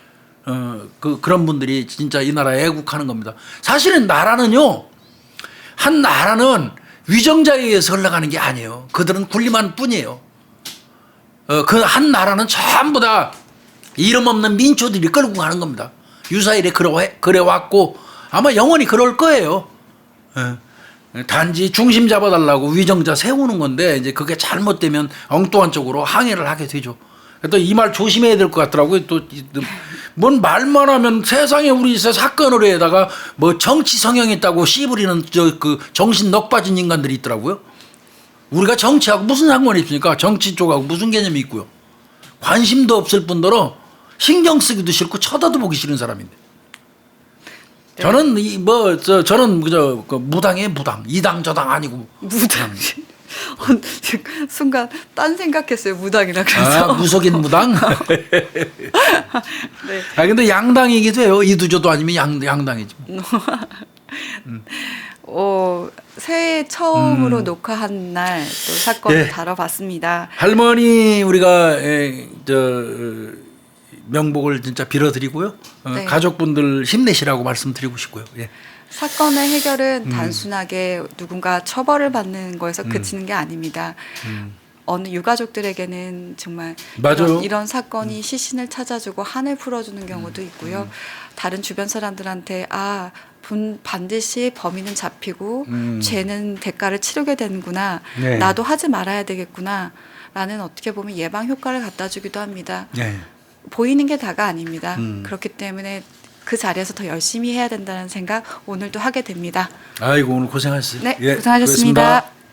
그런 분들이 진짜 이 나라에 애국하는 겁니다. 사실은 나라는요. 한 나라는 위정자에 의해서 흘러가는 게 아니에요. 그들은 군림한 뿐이에요. 그 한 나라는 전부 다 이름 없는 민초들이 끌고 가는 겁니다. 유사일에 그래왔고 아마 영원히 그럴 거예요. 단지 중심 잡아달라고 위정자 세우는 건데 이제 그게 잘못되면 엉뚱한 쪽으로 항해를 하게 되죠. 또 이 말 조심해야 될 것 같더라고요. 또 뭔 말만 하면 세상에 우리 사건으로 해다가 뭐 정치 성향이 있다고 씨부리는 그 정신 넋 빠진 인간들이 있더라고요. 우리가 정치하고 무슨 상관이 있습니까? 정치 쪽하고 무슨 개념이 있고요. 관심도 없을 뿐더러 신경 쓰기도 싫고 쳐다도 보기 싫은 사람인데. 네. 저는 저는 그 무당이에요, 무당. 이당 저당 아니고. 무당. 순간 딴 생각했어요. 무당이라 그래서. 무속인 무당? 네. 근데 양당이기도 해요. 이두저도 아니면 양당이지. 새해 처음으로 녹화한 날 또 사건을 다뤄봤습니다. 할머니 우리가 명복을 진짜 빌어드리고요. 네. 가족분들 힘내시라고 말씀드리고 싶고요. 예. 사건의 해결은 단순하게 누군가 처벌을 받는 거에서 그치는 게 아닙니다. 어느 유가족들에게는 정말 맞아요. 이런 사건이 시신을 찾아주고 한을 풀어주는 경우도 있고요. 다른 주변 사람들한테 반드시 범인은 잡히고 죄는 대가를 치르게 되는구나. 네. 나도 하지 말아야 되겠구나. 라는 어떻게 보면 예방 효과를 갖다 주기도 합니다. 네. 보이는 게 다가 아닙니다. 그렇기 때문에 그 자리에서 더 열심히 해야 된다는 생각 오늘도 하게 됩니다. 아이고 오늘 고생하셨어요. 네, 예, 고생하셨습니다. 고맙습니다.